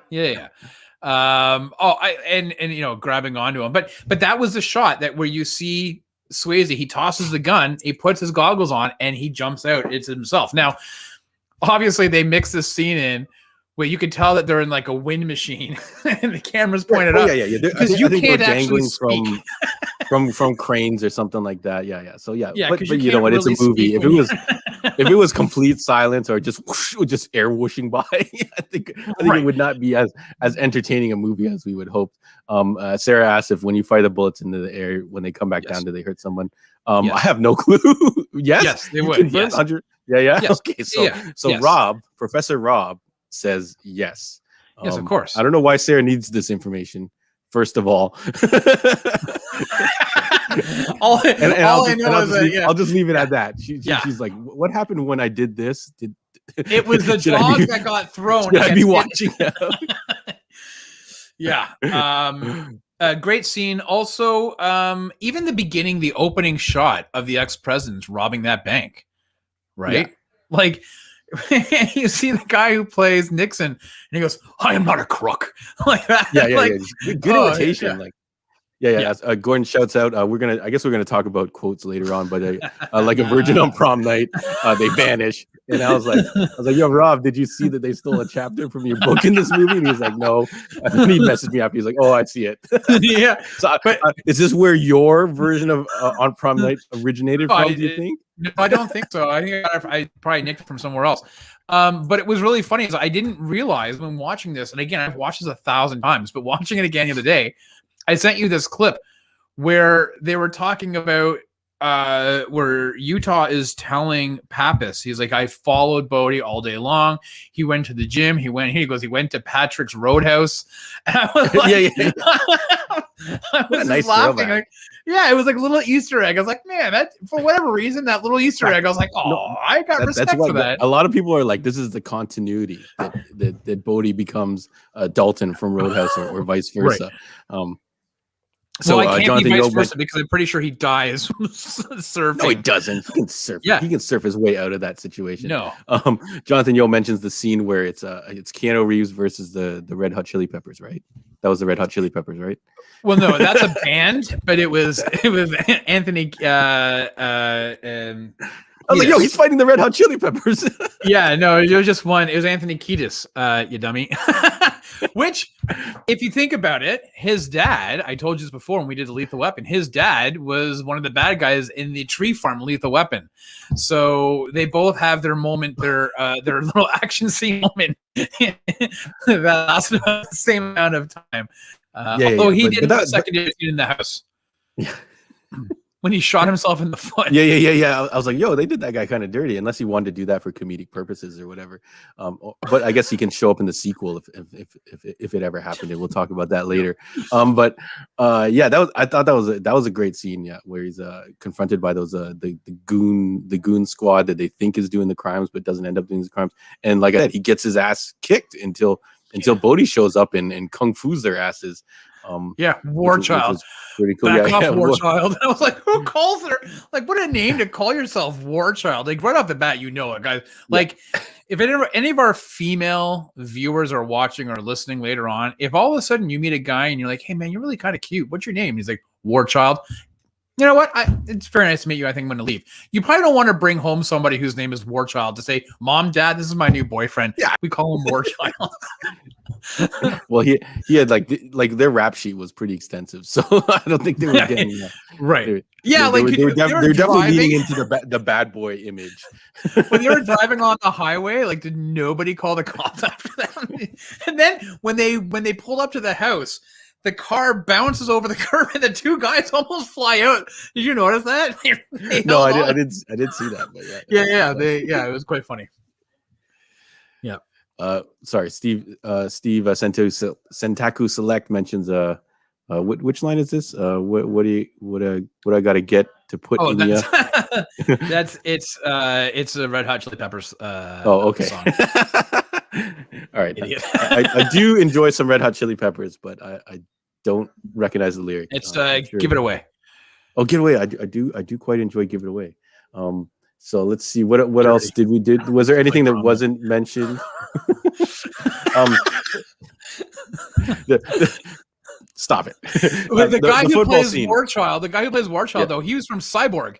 Grabbing onto him, but that was the shot where you see Swayze. He tosses the gun, he puts his goggles on, and he jumps out. It's himself. Now, obviously, they mix this scene in where you can tell that they're in like a wind machine, and the camera's pointed up. Yeah. Because you can't actually speak. from cranes or something like that. Yeah. So but you know what? It's a movie. If it was complete silence or just air whooshing by, I think it would not be as entertaining a movie as we would hope. Sarah asked if when you fire the bullets into the air, when they come back down, do they hurt someone? I have no clue. Yes, they would. Yes. Yeah. Yes. Okay. So Professor Rob says yes. Yes, of course. I don't know why Sarah needs this information. First of all, I'll just leave it at that. She's like, "What happened when I did this? It was the dog that got thrown? Should I be watching?" Yeah. A great scene. Also, even the beginning, the opening shot of the ex-presidents robbing that bank, right? Yeah. Like. You see the guy who plays Nixon, and he goes, "I am not a crook," like that. Yeah. Good imitation. Yeah. Gordon shouts out. I guess we're gonna talk about quotes later on, but like a virgin on prom night, they vanish. And I was like, yo, Rob, did you see that they stole a chapter from your book in this movie? And he's like, no. And then he messaged me after. He's like, oh, I see it. Yeah. So, is this where your version of on prom night originated from? Do you think? No, I don't think so. I think I probably nicked it from somewhere else. But it was really funny. I didn't realize when watching this, and again, I've watched this 1,000 times, but watching it again the other day, I sent you this clip where they were talking about where Utah is telling Pappas, he's like, I followed Bodie all day long. He went to the gym. He went to Patrick's Roadhouse. And I was like, I was nice laughing. Like, yeah, it was like a little Easter egg. I was like, man, that for whatever reason, that little Easter egg, I was like, I got respect for that. A lot of people are like, this is the continuity that Bodie becomes Dalton from Roadhouse or vice versa. Right. So I can't Jonathan be vice versa because I'm pretty sure he dies surfing. No, he doesn't. He can surf. Yeah. He can surf his way out of that situation. No. Jonathan Yo mentions the scene where it's Keanu Reeves versus the Red Hot Chili Peppers, right? That was the Red Hot Chili Peppers, right? Well, no, that's a band, but it was Anthony. I was like, yo, he's fighting the Red Hot Chili Peppers. Yeah, no, it was just one. It was Anthony Kiedis, you dummy. Which, if you think about it, his dad, I told you this before when we did the Lethal Weapon, his dad was one of the bad guys in the tree farm Lethal Weapon. So they both have their moment, their little action scene moment that lasted about the same amount of time. Although he did the secondary scene in the house. Yeah. When he shot himself in the foot. Yeah. I was like, yo, they did that guy kind of dirty, unless he wanted to do that for comedic purposes or whatever. But I guess he can show up in the sequel if it ever happened, and we'll talk about that later. I thought that was a great scene, yeah, where he's confronted by those the goon squad that they think is doing the crimes but doesn't end up doing the crimes. And like I said, he gets his ass kicked until Bodie shows up and kung fu's their asses. War Child. Pretty cool. Back off, War Child. I was like, who calls her? Like, what a name to call yourself, War Child. Like, right off the bat, you know it, guys. Like, if any of our female viewers are watching or listening later on, if all of a sudden you meet a guy and you're like, hey, man, you're really kind of cute. What's your name? And he's like, War Child. You know what? It's very nice to meet you. I think I'm going to leave. You probably don't want to bring home somebody whose name is War Child to say, Mom, Dad, this is my new boyfriend. Yeah. We call him War Child. Well, he had like their rap sheet was pretty extensive, so I don't think they were getting right. They're definitely leaning into the bad boy image. When they were driving on the highway, like, did nobody call the cops after them? And then when they pulled up to the house, the car bounces over the curb and the two guys almost fly out. Did you notice that? No, I didn't see that. But it was quite funny. Yeah. Sorry, Steve Sentaku Select mentions which line is this? What I got to get to put in the it's a Red Hot Chili Peppers okay. song. All right. I do enjoy some Red Hot Chili Peppers, but I don't recognize the lyric. It's Give It Away. Oh, Give It Away. I do quite enjoy Give It Away. So let's see what else did we do? Was there anything that wasn't mentioned? Stop it. The guy who plays War Child, though, he was from Cyborg.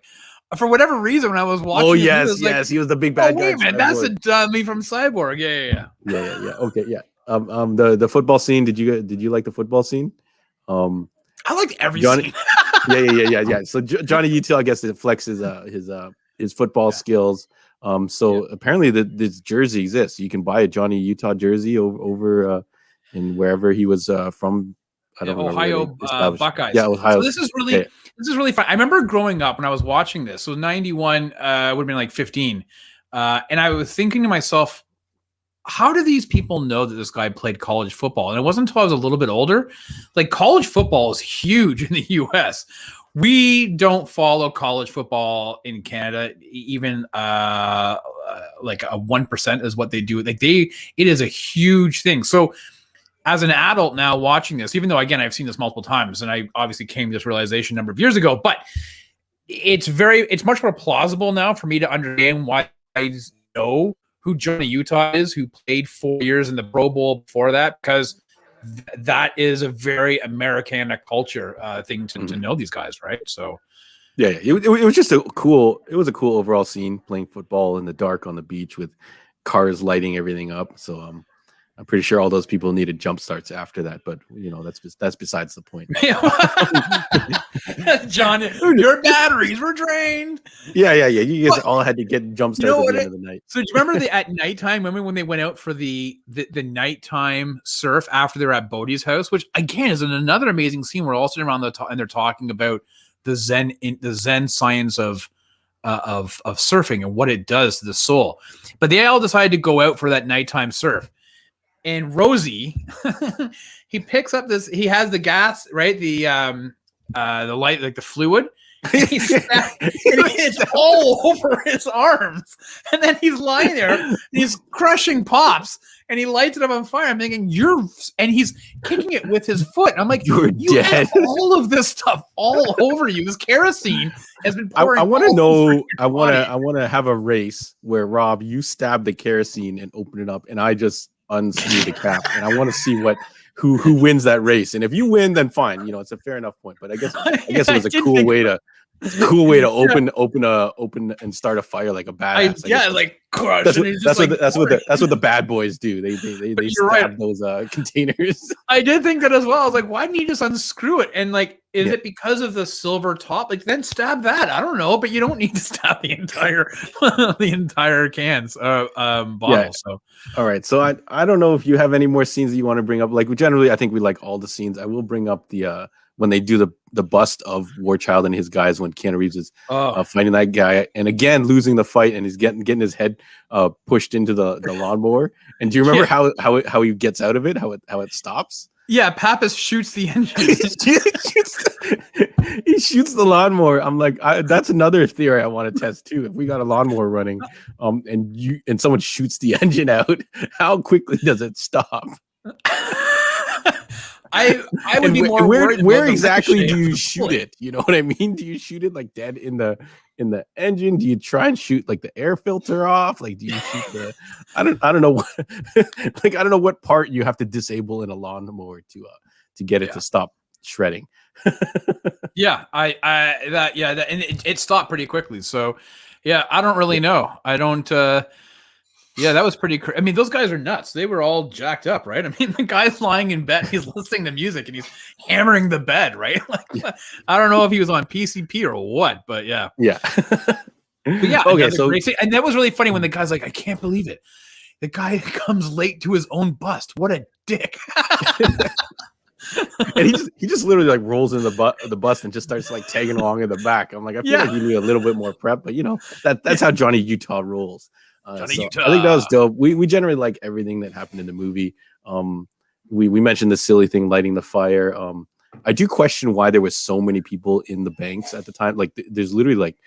For whatever reason, when I was watching, he was the big bad guy. Man, that's a dummy from Cyborg. Yeah. Okay, yeah. The football scene. Did you like the football scene? I liked every scene. Yeah. So Johnny Utah, I guess, it flexes his football skills. Apparently this jersey exists. You can buy a Johnny Utah jersey over in wherever he was from. I don't know. Ohio Buckeyes. Yeah, Ohio. So this is really fun. I remember growing up when I was watching this. So 91 would have been like 15. And I was thinking to myself, how do these people know that this guy played college football? And it wasn't until I was a little bit older. Like, college football is huge in the US. We don't follow college football in Canada. Even like a 1% is what they do. It is a huge thing. So as an adult now watching this, even though, again, I've seen this multiple times and I obviously came to this realization a number of years ago, but it's much more plausible now for me to understand why I know who Johnny Utah is, who played 4 years in the Pro Bowl before that, because that is a very Americana culture thing to know these guys, right? So yeah, it was just a cool overall scene, playing football in the dark on the beach with cars lighting everything up. So I'm pretty sure all those people needed jump starts after that, but that's besides the point. John, your batteries were drained. Yeah. You guys all had to get jump starts at the end of the night. So do you remember at nighttime? Remember when they went out for the nighttime surf after they were at Bodhi's house, which again is another amazing scene. We're all sitting around and they're talking about the Zen science of surfing and what it does to the soul. But they all decided to go out for that nighttime surf. And Rosie, he picks up this. He has the gas, right? The light, like the fluid. And it's all over his arms, and then he's lying there. He's crushing pops, and he lights it up on fire. I'm thinking, and he's kicking it with his foot. I'm like, you're dead. All of this stuff all over you. This kerosene has been pouring. I want to know. I want to have a race where Rob, you stab the kerosene and open it up, and I just unscrew the cap, and I want to see who wins that race. And if you win, then fine. It's a fair enough point. But I guess it was a cool way to open and start a fire like a badass. Like crush. That's what the bad boys do. They stab those containers. I did think that as well. I was like, why didn't you just unscrew it? And like, is it because of the silver top? Like, then stab that. I don't know, but you don't need to stab the entire cans bottle. Yeah. So all right. So I don't know if you have any more scenes that you want to bring up. Like, generally, I think we like all the scenes. I will bring up the when they do the bust of War Child and his guys, when Keanu Reeves is fighting that guy, and again losing the fight, and he's getting his head pushed into the lawnmower. And do you remember how he gets out of it? How it stops? Yeah, Pappas shoots the engine. He shoots the lawnmower. I'm like, that's another theory I want to test too. If we got a lawnmower running, and someone shoots the engine out, how quickly does it stop? I would be more worried. Where exactly do you shoot it? You know what I mean? Do you shoot it like dead in the engine? Do you try and shoot like the air filter off? Like, do you shoot the? I don't know what. Like, I don't know what part you have to disable in a lawnmower to get it to stop shredding. And it stopped pretty quickly. So, yeah, I don't really know. I don't. Yeah, that was pretty I mean, those guys are nuts. They were all jacked up, right? I mean, the guy's lying in bed, he's listening to music, and he's hammering the bed, right? Like, I don't know if he was on PCP or what, but yeah. Yeah. But yeah, okay, so and that was really funny when the guy's like, I can't believe it. The guy comes late to his own bust. What a dick. And he just literally like rolls in the bus and just starts like tagging along in the back. I'm like, I feel like you need a little bit more prep, but that's how Johnny Utah rolls. So I think that was dope. We generally like everything that happened in the movie. We mentioned the silly thing, lighting the fire. I do question why there was so many people in the banks at the time. Like, there's literally like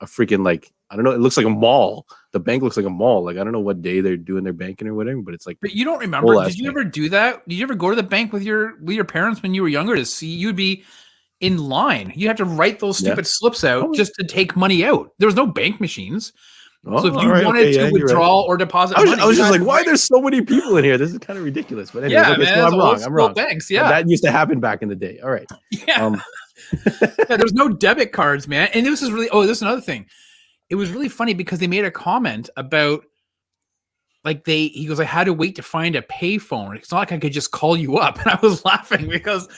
a freaking, like, I don't know. It looks like a mall. The bank looks like a mall. Like, I don't know what day they're doing their banking or whatever, but it's like. But you don't remember? Did you ever do that? Did you ever go to the bank with your parents when you were younger to see? You'd be in line. You have to write those stupid slips out just to take money out. There was no bank machines. So if you wanted to withdraw or deposit money, I was just like, why there's so many people in here? This is kind of ridiculous. But anyway, I'm wrong. Banks, that used to happen back in the day. All right. Yeah. There's no debit cards, man. And this is really, this is another thing. It was really funny because they made a comment about, like, he goes, I had to wait to find a payphone. It's not like I could just call you up. And I was laughing because,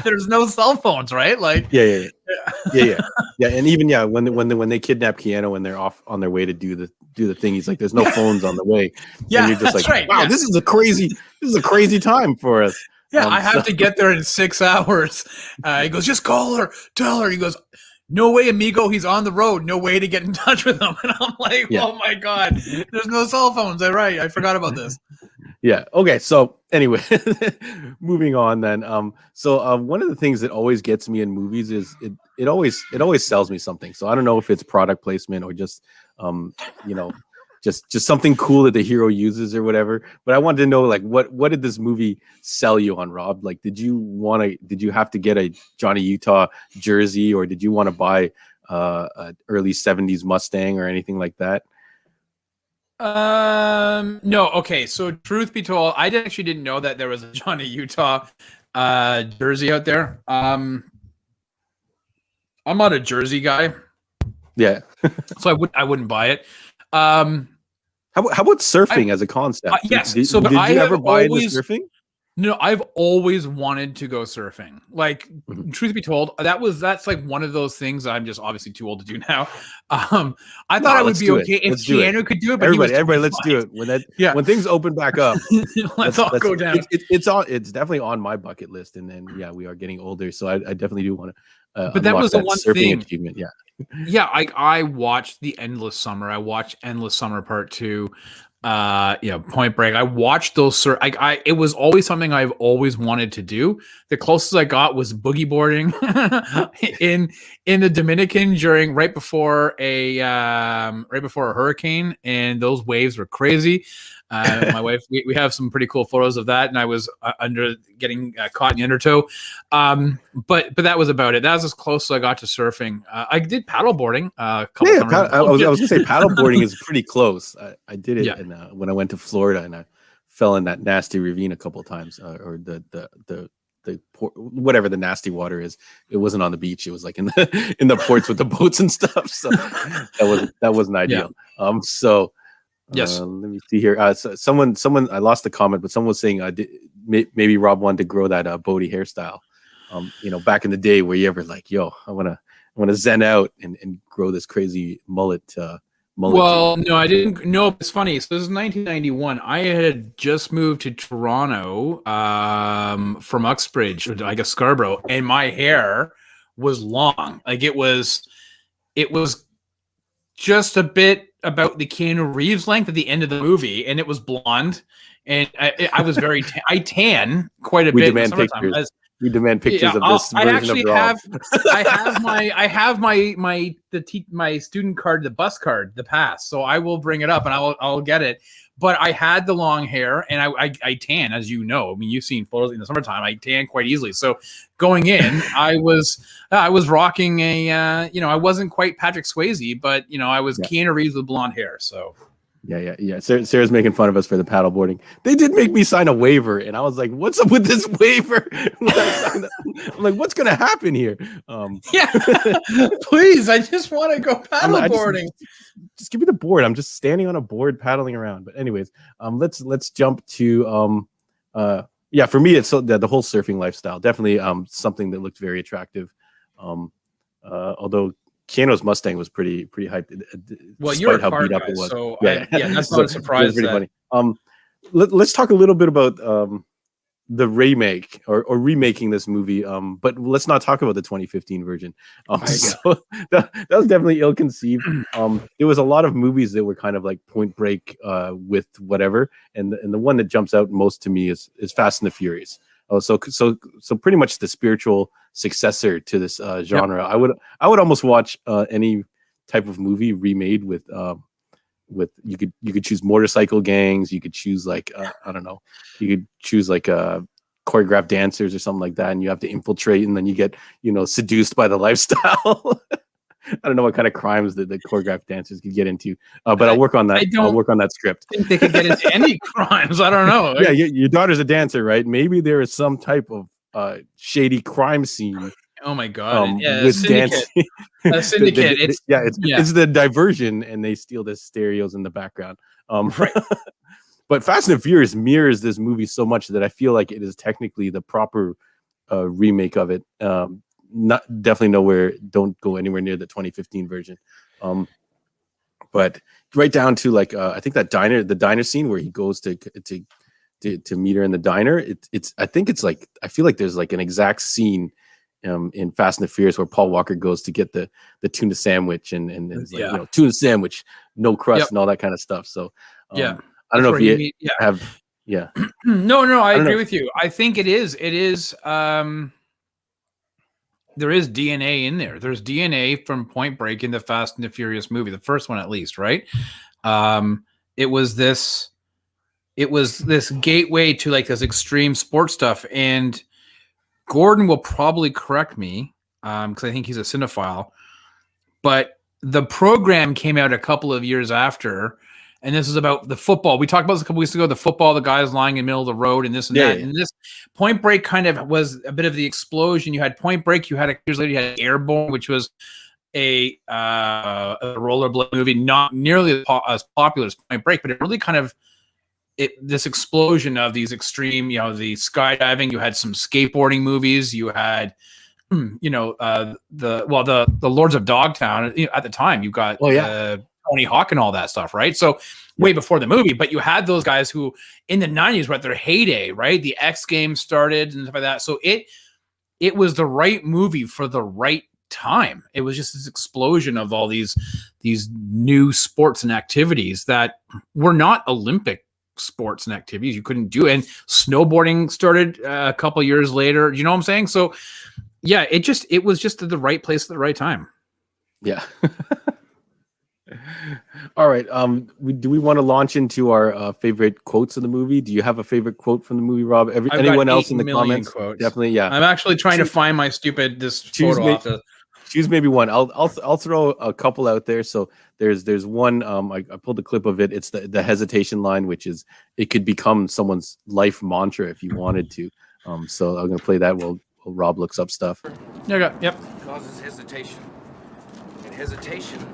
there's no cell phones, right? Like, yeah. And even when they kidnap Keanu and they're off on their way to do the thing, he's like, there's no phones on the way. Yeah, and you're just like, right. Wow, this is a crazy time for us. Yeah, I have to get there in 6 hours. He goes, just call her, tell her. He goes, no way, amigo. He's on the road. No way to get in touch with him. And I'm like, oh my God, there's no cell phones. All right. I forgot about this. Yeah. Okay. So anyway, moving on then. So one of the things that always gets me in movies is it always sells me something. So I don't know if it's product placement or just, just something cool that the hero uses or whatever. But I wanted to know, like, what did this movie sell you on, Rob? Like, did you have to get a Johnny Utah jersey, or did you want to buy an early 70s Mustang or anything like that? No, okay. So truth be told, actually didn't know that there was a Johnny Utah jersey out there. I'm not a jersey guy, Yeah. so I wouldn't buy it. How about surfing as a concept? Yes. Did So, but you I ever have buy into always surfing? no, I've always wanted to go surfing. Like, Mhm. truth be told, that's like one of those things I'm just obviously too old to do now. I thought No, I would let's be do it. okay if Let's do it. Keanu could do it, but Everybody, let's do it. Yeah. When things open back up, Let's all go down. It's definitely on my bucket list. And then yeah, we are getting older, so I definitely do want to. But that was the one surfing thing. achievement. Yeah. Yeah, I watched The Endless Summer. I watched Endless Summer Part 2. Point Break. I watched those. It was always something I've always wanted to do. The closest I got was boogie boarding in the Dominican right before a hurricane, and those waves were crazy. My wife, we have some pretty cool photos of that, and I was getting caught in the undertow. But that was about it. That was as close as I got to surfing. I did paddleboarding a couple times. I was gonna say paddleboarding is pretty close. I did it when I went to Florida, and I fell in that nasty ravine a couple of times, or the whatever the nasty water is. It wasn't on the beach. It was like in the ports with the boats and stuff. So that wasn't ideal. Yeah. Yes. Let me see here. Someone, I lost the comment, but someone was saying maybe Rob wanted to grow that Bodie hairstyle. Back in the day where you ever like, yo, I want to zen out and grow this crazy mullet. Well, no, I didn't. No, it's funny. So this is 1991. I had just moved to Toronto from Uxbridge, I guess Scarborough, and my hair was long. Like it was just a bit about the Keanu Reeves length at the end of the movie, and it was blonde. And I was very I tan quite a bit. Demand pictures. We demand pictures of this version of Rob. I have my student card, the bus card, the pass. So I will bring it up and I'll get it. But I had the long hair and I tan, as you know. I mean, you've seen photos in the summertime. I tan quite easily. So going in, I was rocking I wasn't quite Patrick Swayze, but I was Keanu Reeves with blonde hair. So. Yeah. Sarah's making fun of us for the paddleboarding. They did make me sign a waiver, and I was like, "What's up with this waiver?" I'm like, "What's going to happen here?" Yeah, please, I just want to go paddleboarding. Just give me the board. I'm just standing on a board paddling around. But anyways, let's jump to for me, it's the whole surfing lifestyle. Definitely something that looked very attractive. Although Keanu's Mustang was pretty hyped. Well, you're a how car beat guy, up it was. so that's not a surprise. Pretty funny. Let's talk a little bit about the remake or remaking this movie. But let's not talk about the 2015 version. So that was definitely ill-conceived. There was a lot of movies that were kind of like Point Break with whatever, and the one that jumps out most to me is Fast and the Furious. Oh, so pretty much the spiritual successor to this genre. Yep. I would almost watch any type of movie remade with you could choose motorcycle gangs. You could choose like I don't know. You could choose like choreographed dancers or something like that, and you have to infiltrate, and then you get seduced by the lifestyle. I don't know what kind of crimes that the choreographed dancers could get into, but I'll work on that. I'll work on that script. I think they could get into any crimes. I don't know. Yeah, your daughter's a dancer, right? Maybe there is some type of shady crime scene. Oh my god! With dancing. A syndicate. It's the diversion, and they steal the stereos in the background. Right. But Fast and Furious mirrors this movie so much that I feel like it is technically the proper remake of it. Definitely nowhere. Don't go anywhere near the 2015 version. But right down to like I think the diner scene where he goes to meet her in the diner. I feel like there's like an exact scene in Fast and the Furious where Paul Walker goes to get the tuna sandwich and it's like tuna sandwich, no crust and all that kind of stuff. So I don't know if you have No, I agree with you. I think it is. There is DNA in there. There's DNA from Point Break in the Fast and the Furious movie, the first one at least, right? It was this gateway to like this extreme sports stuff. And Gordon will probably correct me because I think he's a cinephile. But the program came out a couple of years after, And this is about the football. We talked about this a couple weeks ago, the football, the guys lying in the middle of the road and this and that. And this Point Break kind of was a bit of the explosion. You had Point Break, you had years later, you had Airborne, which was a rollerblade movie, not nearly as popular as Point Break, but it really kind of this explosion of these extreme, the skydiving. You had some skateboarding movies. You had, the Lords of Dogtown. At the time, you got Tony Hawk and all that stuff, right? So way before the movie, but you had those guys who in the 90s were at their heyday, right? The X Games started and stuff like that. So it was the right movie for the right time. It was just this explosion of all these new sports and activities that were not Olympic sports and activities. You couldn't do it. And snowboarding started a couple years later. You know what I'm saying? So yeah, it was just at the right place at the right time. Yeah. All right. Do we want to launch into our favorite quotes of the movie? Do you have a favorite quote from the movie, Rob? Anyone else in the comments? Quotes. Definitely. Yeah. I'm actually trying to find my photo off. Choose maybe one. I'll throw a couple out there. So there's one. I pulled a clip of it. It's the hesitation line, which is it could become someone's life mantra if you wanted to. So I'm gonna play that while Rob looks up stuff. Yep. Causes hesitation, and hesitation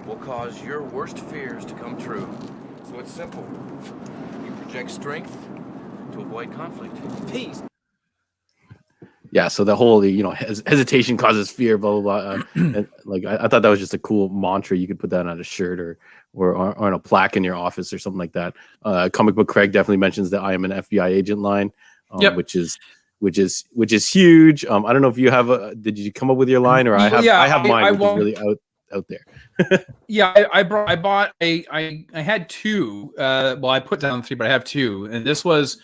will cause your worst fears to come true. So it's simple. You project strength to avoid conflict. Peace. Yeah, so the whole hesitation causes fear, blah blah blah. And I thought that was just a cool mantra. You could put that on a shirt or on a plaque in your office or something like that. Comic Book Craig definitely mentions the "I am an FBI agent" line, which is huge. I don't know if you have did you come up with your line or I have mine, which is really out there. Yeah, I had two. I put down three, but I have two, and this was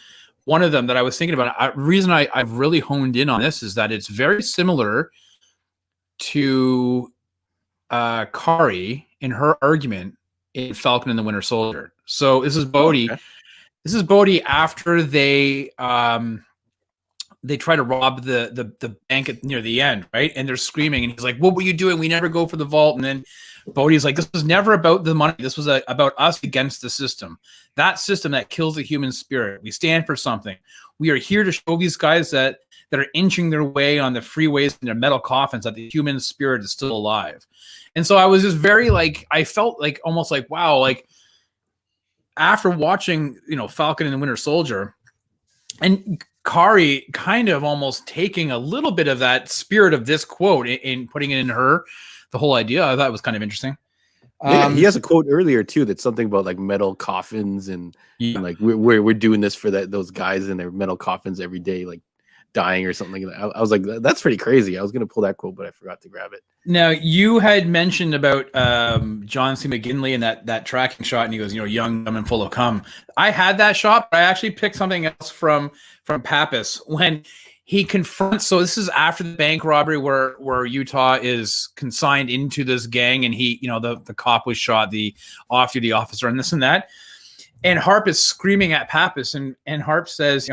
one of them that I was thinking about. Reason I've really honed in on this is that it's very similar to Kari in her argument in Falcon and the Winter Soldier. So this is Bodhi. Okay. This is Bodhi after they try to rob the bank near the end, right? And they're screaming, and he's like, "What were you doing? We never go for the vault." And then Bodhi's like, "This was never about the money. This was about us against the system. That system that kills the human spirit. We stand for something. We are here to show these guys that are inching their way on the freeways in their metal coffins that the human spirit is still alive." And so I was just very I felt almost like, wow, after watching, Falcon and the Winter Soldier, and Kari kind of almost taking a little bit of that spirit of this quote and putting it in the whole idea. I thought it was kind of interesting. He has a quote earlier too that's something about metal coffins and we're doing this for those guys in their metal coffins every day, dying or something. I was like, that's pretty crazy. I was gonna pull that quote, but I forgot to grab it. Now you had mentioned about John C. McGinley and that tracking shot, and he goes, young, dumb, and full of cum. I had that shot, but I actually picked something else from Pappas when he confronts. So this is after the bank robbery where Utah is consigned into this gang, and he, the cop was shot, the off-duty officer, and this and that. And Harp is screaming at Pappas, and Harp says,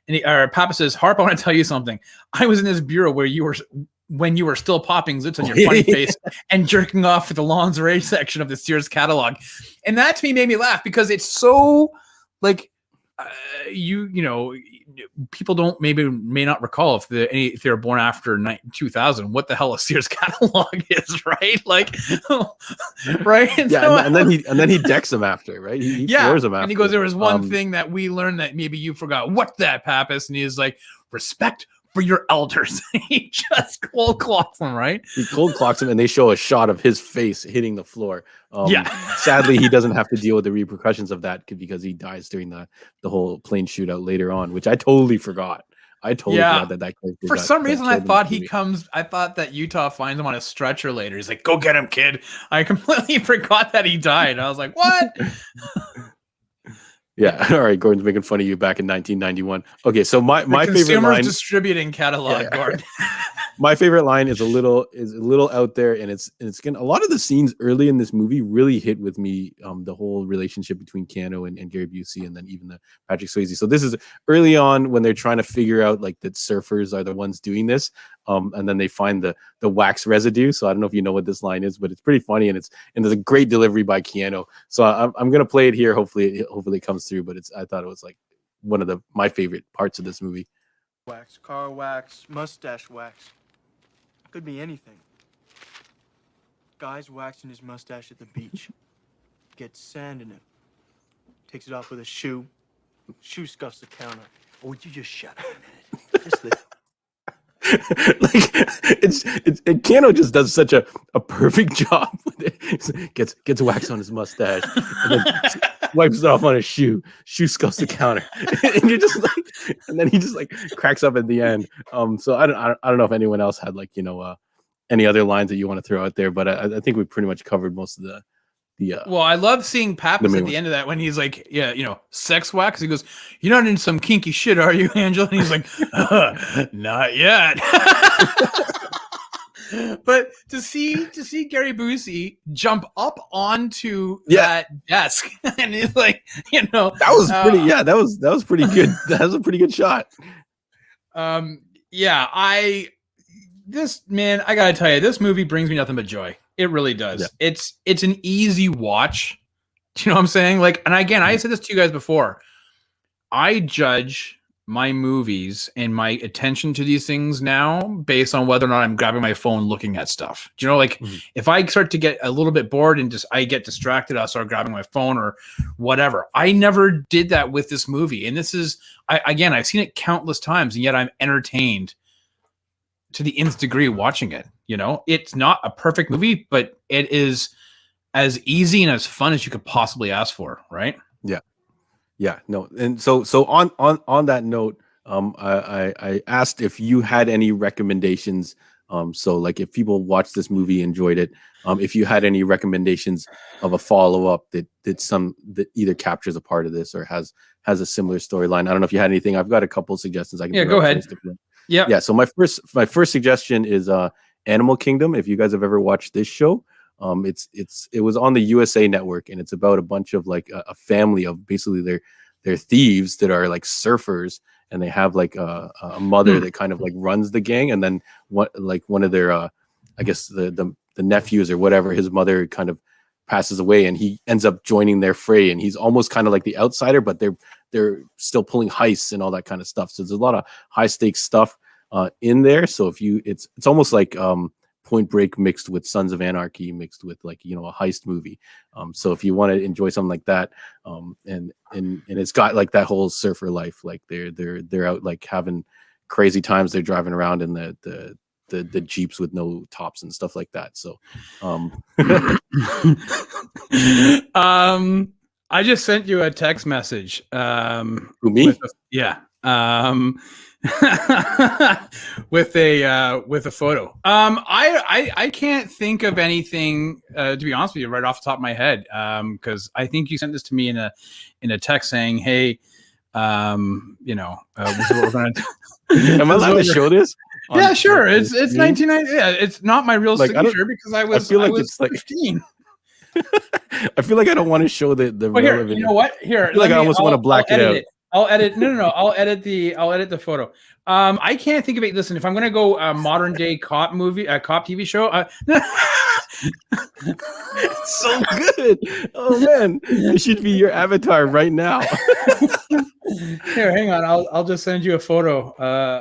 Pappas says, "Harp, I want to tell you something. I was in this bureau when you were still popping zits on your funny face and jerking off at the lingerie section of the Sears catalog." And that to me made me laugh because it's so people may not recall if they were born after 2000 what the hell a Sears catalog is, right? Right? And yeah, and then he decks him after, right? He floors him after. And he goes, "There was one thing that we learned that maybe you forgot." "What's that, Pappas?" And he's like, "Respect for your elders." He just cold clocks him, right? He cold clocks him, and they show a shot of his face hitting the floor. Sadly, he doesn't have to deal with the repercussions of that because he dies during the whole plane shootout later on, which I totally forgot. Forgot that character. For some reason, I thought I thought that Utah finds him on a stretcher later. He's like, "Go get him, kid." I completely forgot that he died. I was like, what? Yeah. All right. Gordon's making fun of you back in 1991. Okay. So my favorite line. Distributing catalog, Gordon. My favorite line is a little out there, and it's gonna, a lot of the scenes early in this movie really hit with me. The whole relationship between Keanu and Gary Busey, and then even the Patrick Swayze. So this is early on when they're trying to figure out like that surfers are the ones doing this, and then they find the wax residue. So I don't know if you know what this line is, but it's pretty funny, and there's a great delivery by Keanu. So I'm gonna play it here. Hopefully it comes through. But I thought it was like one of my favorite parts of this movie. Wax, car wax, mustache wax. Could be anything. Guy's waxing his mustache at the beach. Gets sand in it. Takes it off with a shoe. Shoe scuffs the counter. Oh, would you just shut up a minute? Just listen. Like Keanu just does such a perfect job with it. Gets wax on his mustache and then wipes it off on his shoe scuffs the counter. And you're just like, and then he just like cracks up at the end. So I don't know if anyone else had like, any other lines that you want to throw out there, but I think we pretty much covered most of the well, I love seeing Pappas at the end of that when he's like, sex wax. He goes, "You're not in some kinky shit, are you, Angela?" And he's like, "Not yet." But to see Gary Busey jump up onto that desk, and he's like, that was pretty. That was pretty good. That was a pretty good shot. I gotta tell you, this movie brings me nothing but joy. It really does. Yeah. It's an easy watch. Do you know what I'm saying? Like, and again, I said this to you guys before. I judge my movies and my attention to these things now based on whether or not I'm grabbing my phone looking at stuff. Do you know, like if I start to get a little bit bored and I get distracted, I'll start grabbing my phone or whatever. I never did that with this movie. And this is, I've seen it countless times, and yet I'm entertained to the nth degree watching it. It's not a perfect movie, but it is as easy and as fun as you could possibly ask for, right? Yeah, no. And so on that note, I asked if you had any recommendations. So like if people watched this movie, enjoyed it, if you had any recommendations of a follow-up that either captures a part of this or has a similar storyline. I don't know if you had anything. I've got a couple suggestions. I can go ahead. Yeah. So my first suggestion is Animal Kingdom. If you guys have ever watched this show, it was on the USA Network, and it's about a bunch of like a family of basically they're thieves that are like surfers, and they have like a mother that kind of like runs the gang, and then one of their I guess the nephews or whatever, his mother kind of passes away, and he ends up joining their fray, and he's almost kind of like the outsider, but they're still pulling heists and all that kind of stuff. So there's a lot of high stakes stuff in there. So if it's almost like Point Break mixed with Sons of Anarchy mixed with like a heist movie. So if you want to enjoy something like that, and it's got like that whole surfer life, like they're out like having crazy times. They're driving around in the Jeeps with no tops and stuff like that. So I just sent you a text message. Who, me? With a photo. I can't think of anything to be honest with you right off the top of my head, because I think you sent this to me in a text saying, "Hey, this is what we're gonna do." Am I allowed to show this? Yeah, sure. It's 1990. Yeah, it's not my real signature because I was 15. I feel like I don't want to show the Here, you know what? Here, I feel like I almost want to black it out. I'll edit. No. I'll edit the photo. I can't think of it. Listen, if I'm gonna go modern day cop TV show, so good. Oh man, it should be your avatar right now. Here, hang on. I'll just send you a photo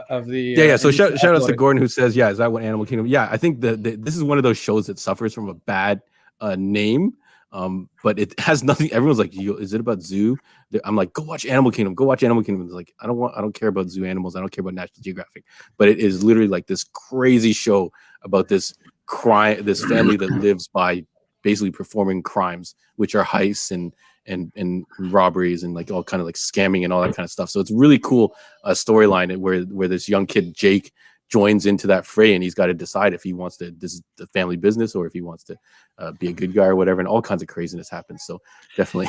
of the. Yeah. So shout out to Gordon who says, "Yeah, is that what Animal Kingdom?" Yeah, I think this is one of those shows that suffers from a bad name. But it has nothing. Everyone's like, is it about zoo? I'm like, go watch Animal Kingdom. Go watch Animal Kingdom. It's like, I don't care about zoo animals. I don't care about National Geographic. But it is literally like this crazy show about this family that lives by basically performing crimes, which are heists and robberies and like all kind of like scamming and all that kind of stuff. So it's really cool storyline where this young kid Jake joins into that fray, and he's got to decide if he wants to, this is the family business, or if he wants to be a good guy or whatever, and all kinds of craziness happens. So definitely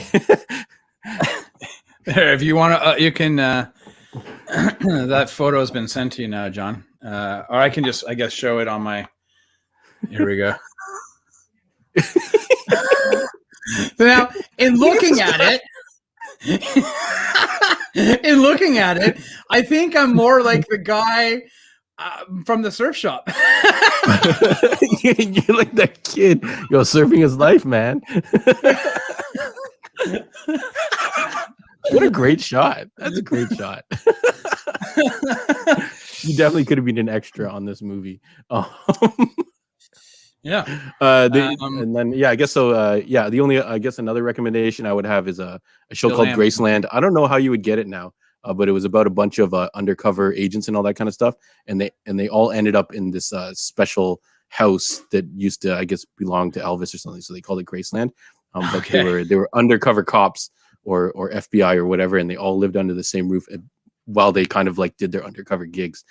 if you want to you can That photo has been sent to you now, John. Or I can just, I guess, show it on my. Here we go. Now, in looking at it, I think I'm more like the guy from the surf shop. You're like that kid. Yo, surfing his life, man. What a great shot. That's a great shot. You definitely could have been an extra on this movie. Yeah. And then, yeah, I guess so. Yeah, the only, I guess, another recommendation I would have is a show called Graceland. I don't know how you would get it now, but it was about a bunch of undercover agents and all that kind of stuff, and they all ended up in this special house that used to, I guess, belong to Elvis or something. So they called it Graceland. But they were undercover cops or FBI or whatever, and they all lived under the same roof while they kind of like did their undercover gigs.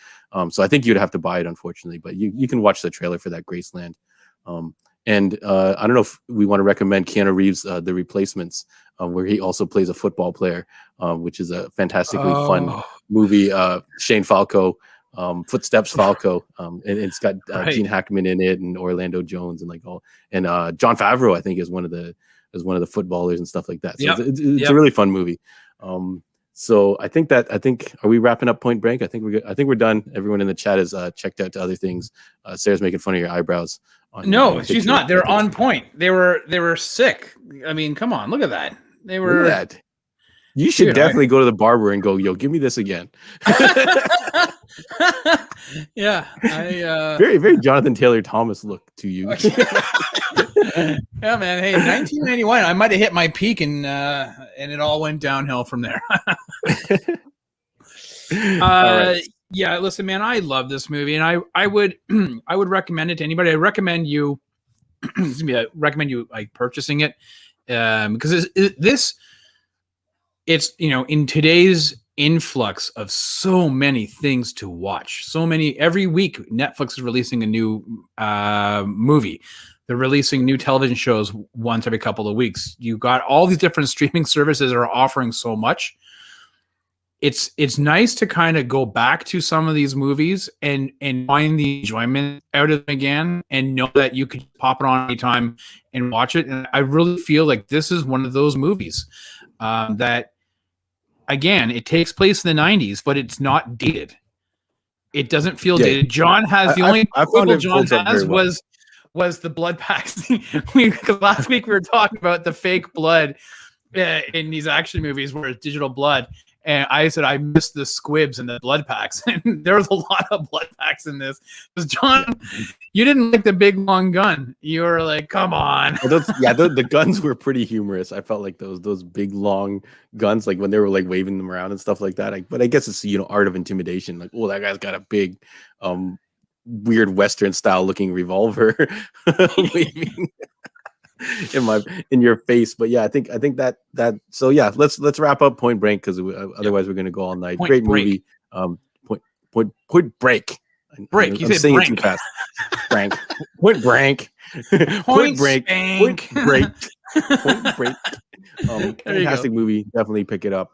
So I think you'd have to buy it, unfortunately, but you can watch the trailer for that, Graceland. And I don't know if we want to recommend Keanu Reeves' The Replacements, where he also plays a football player, which is a fantastically fun movie. Shane Falco, Footsteps Falco, and it's got Gene Hackman in it, and Orlando Jones, and John Favreau, I think, is one of the footballers and stuff like that. So it's a really fun movie. So I think are we wrapping up Point Break? I think we're done. Everyone in the chat is checked out to other things. Sarah's making fun of your eyebrows. No, she's not. They're on point. They were sick. I mean, come on, look at that. They were. Look at that. You should definitely go to the barber and go, yo, give me this again. Yeah, very, very Jonathan Taylor Thomas look to you. Yeah, man. Hey, 1991, I might have hit my peak, and it all went downhill from there. Right. Yeah, listen, man, I love this movie, and I would recommend it to anybody. I recommend you, like purchasing it, because it's in today's influx of so many things to watch, every week Netflix is releasing a new movie. They're releasing new television shows once every couple of weeks. You got all these different streaming services that are offering so much. It's nice to kind of go back to some of these movies and find the enjoyment out of them again, and know that you could pop it on anytime and watch it. And I really feel like this is one of those movies that, again, it takes place in the 90s, but it's not dated. It doesn't feel dated. John has the only quibble John has was the blood packs. Because last week we were talking about the fake blood in these action movies where it's digital blood. And I said, I missed the squibs and the blood packs. And there was a lot of blood packs in this. Because John, you didn't like the big long gun. You were like, come on. The guns were pretty humorous. I felt like those big long guns, like when they were like waving them around and stuff like that. But I guess it's art of intimidation. Like, oh, that guy's got a big, weird Western style looking revolver waving in your face. But yeah, I think that so yeah, let's wrap up Point Break, because otherwise we're gonna go all night. Great movie. Point Break. You I'm said saying break. it too fast. Point Break. Point Break. Fantastic movie. Definitely pick it up.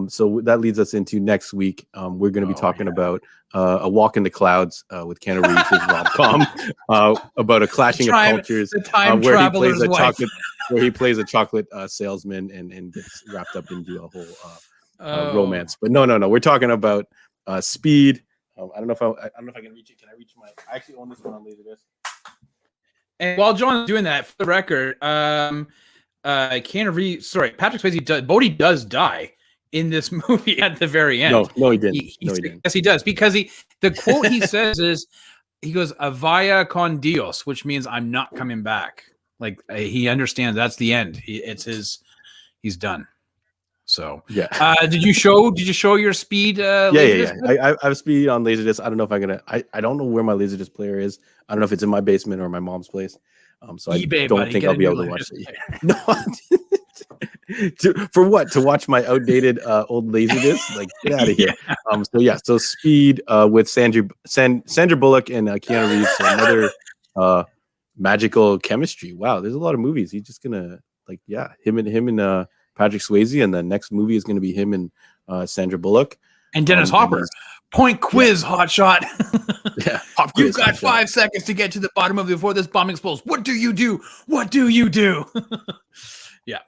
So that leads us into next week. We're going to be talking about A Walk in the Clouds with Keanu Reeves, his rom-com, about a clashing of cultures, where he plays a chocolate salesman and gets wrapped up into a whole romance. But no, we're talking about Speed. I don't know if I can reach it. Can I reach my? I actually own this one on Laserdisc. And while John's doing that, for the record, Keanu Reeves, Patrick Swayze, Bodhi does die in this movie at the very end. No, he didn't. He didn't. Yes, he does, because the quote he says is, he goes, "Avaya con Dios," which means I'm not coming back. Like, he understands that's the end. He's done. So yeah. Did you show your Speed? Yeah. I have Speed on Laserdisc. I don't know if I'm gonna. I don't know where my Laserdisc player is. I don't know if it's in my basement or my mom's place. So eBay, I don't think I'll be able to watch it. No. For what? To watch my outdated old Laserdisc? Like, get out of here. So Speed with Sandra Bullock and Keanu Reeves. So another magical chemistry. Wow, there's a lot of movies. He's just gonna him and Patrick Swayze, and the next movie is going to be him and Sandra Bullock. And Dennis Hopper, point quiz, hot shot. Yeah, pop You've quiz, got hot shot. 5 seconds to get to the bottom of it before this bomb explodes. What do you do? What do you do? Yeah.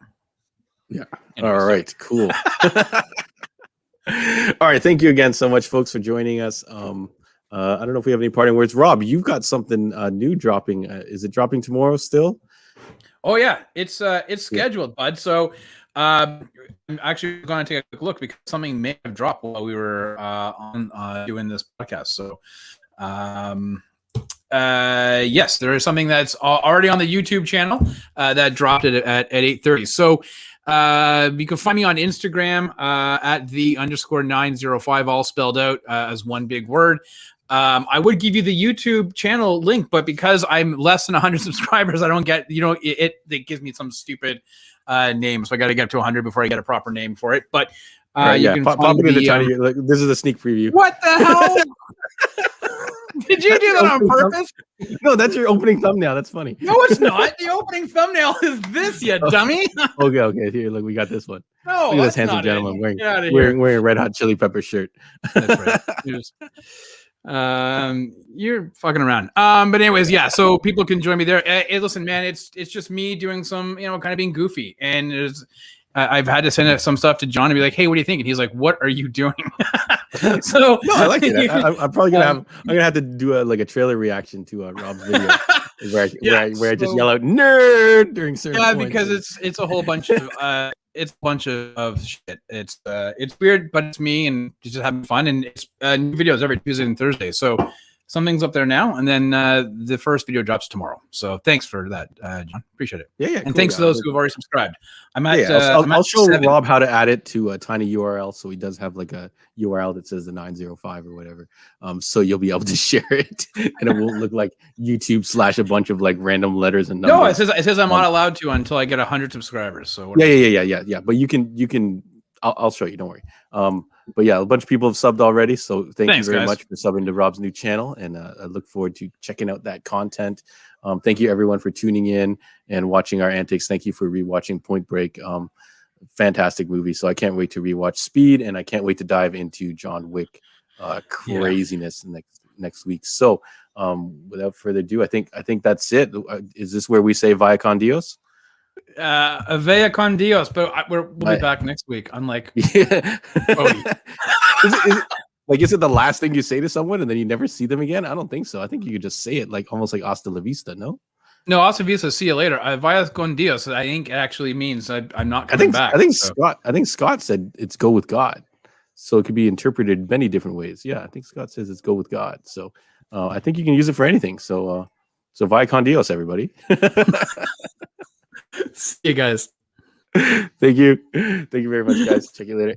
Anyway, all right, cool. All right, thank you again so much, folks, for joining us. I don't know if we have any parting words. Rob, you've got something new dropping. Is it dropping tomorrow still? Oh yeah, it's scheduled, bud. So I'm actually going to take a quick look because something may have dropped while we were on doing this podcast. So yes, there is something that's already on the YouTube channel that dropped it at 8:30. So you can find me on Instagram at _905, all spelled out as one big word. I would give you the YouTube channel link, but because I'm less than 100 subscribers, I don't get, it gives me some stupid name. So I got to get to 100 before I get a proper name for it. But you can pop find it in the the, China. Like, this is a sneak preview. what the hell? Did you do that on purpose? No, that's your opening thumbnail. That's funny. No, it's not. The opening thumbnail is this, you dummy. Okay. Here, look, we got this one. No, Look at this that's handsome not gentleman it. wearing Get out of here. wearing a Red Hot Chili Pepper shirt. That's right. You're fucking around. But anyways, yeah. So people can join me there. Hey, listen, man, it's just me doing some, kind of being goofy, and I've had to send some stuff to John and be like, "Hey, what do you think?" And he's like, "What are you doing?" So No, I like it. I'm probably gonna I'm gonna have to do a trailer reaction to Rob's video where I just yell out "nerd" during certain points. Because it's a whole bunch of of shit. It's weird, but it's me and just having fun, and it's new videos every Tuesday and Thursday. So something's up there now, and then the first video drops tomorrow. So thanks for that, John. Appreciate it. Yeah. And Cool, thanks to those who have already subscribed. I'll show 7. Rob how to add it to a tiny URL, so he does have like a URL that says the 905 or whatever. So you'll be able to share it, and it won't look like YouTube / a bunch of like random letters and numbers. No, it says I'm not allowed to until I get 100 subscribers. So yeah. But you can. I'll show you. Don't worry. But yeah, a bunch of people have subbed already, so thanks you very guys. much for subbing to Rob's new channel, and I look forward to checking out that content. Thank you everyone for tuning in and watching our antics. Thank you for rewatching Point Break. Fantastic movie. So I can't wait to rewatch Speed, and I can't wait to dive into John Wick craziness next week. So without further ado, I think that's it. Is this where we say Vaya con Dios? Avea con Dios, but we'll be back next week. Unlike is it the last thing you say to someone and then you never see them again? I don't think so. I think you could just say it like almost like hasta la vista. No, hasta vista, see you later. Vaya con Dios, I think it actually means I'm not coming back. I think Scott said it's go with God, so it could be interpreted many different ways. Yeah, I think Scott says it's go with God. So I think you can use it for anything. So Vaya con Dios, everybody. See you guys. Thank you very much, guys. Check you later.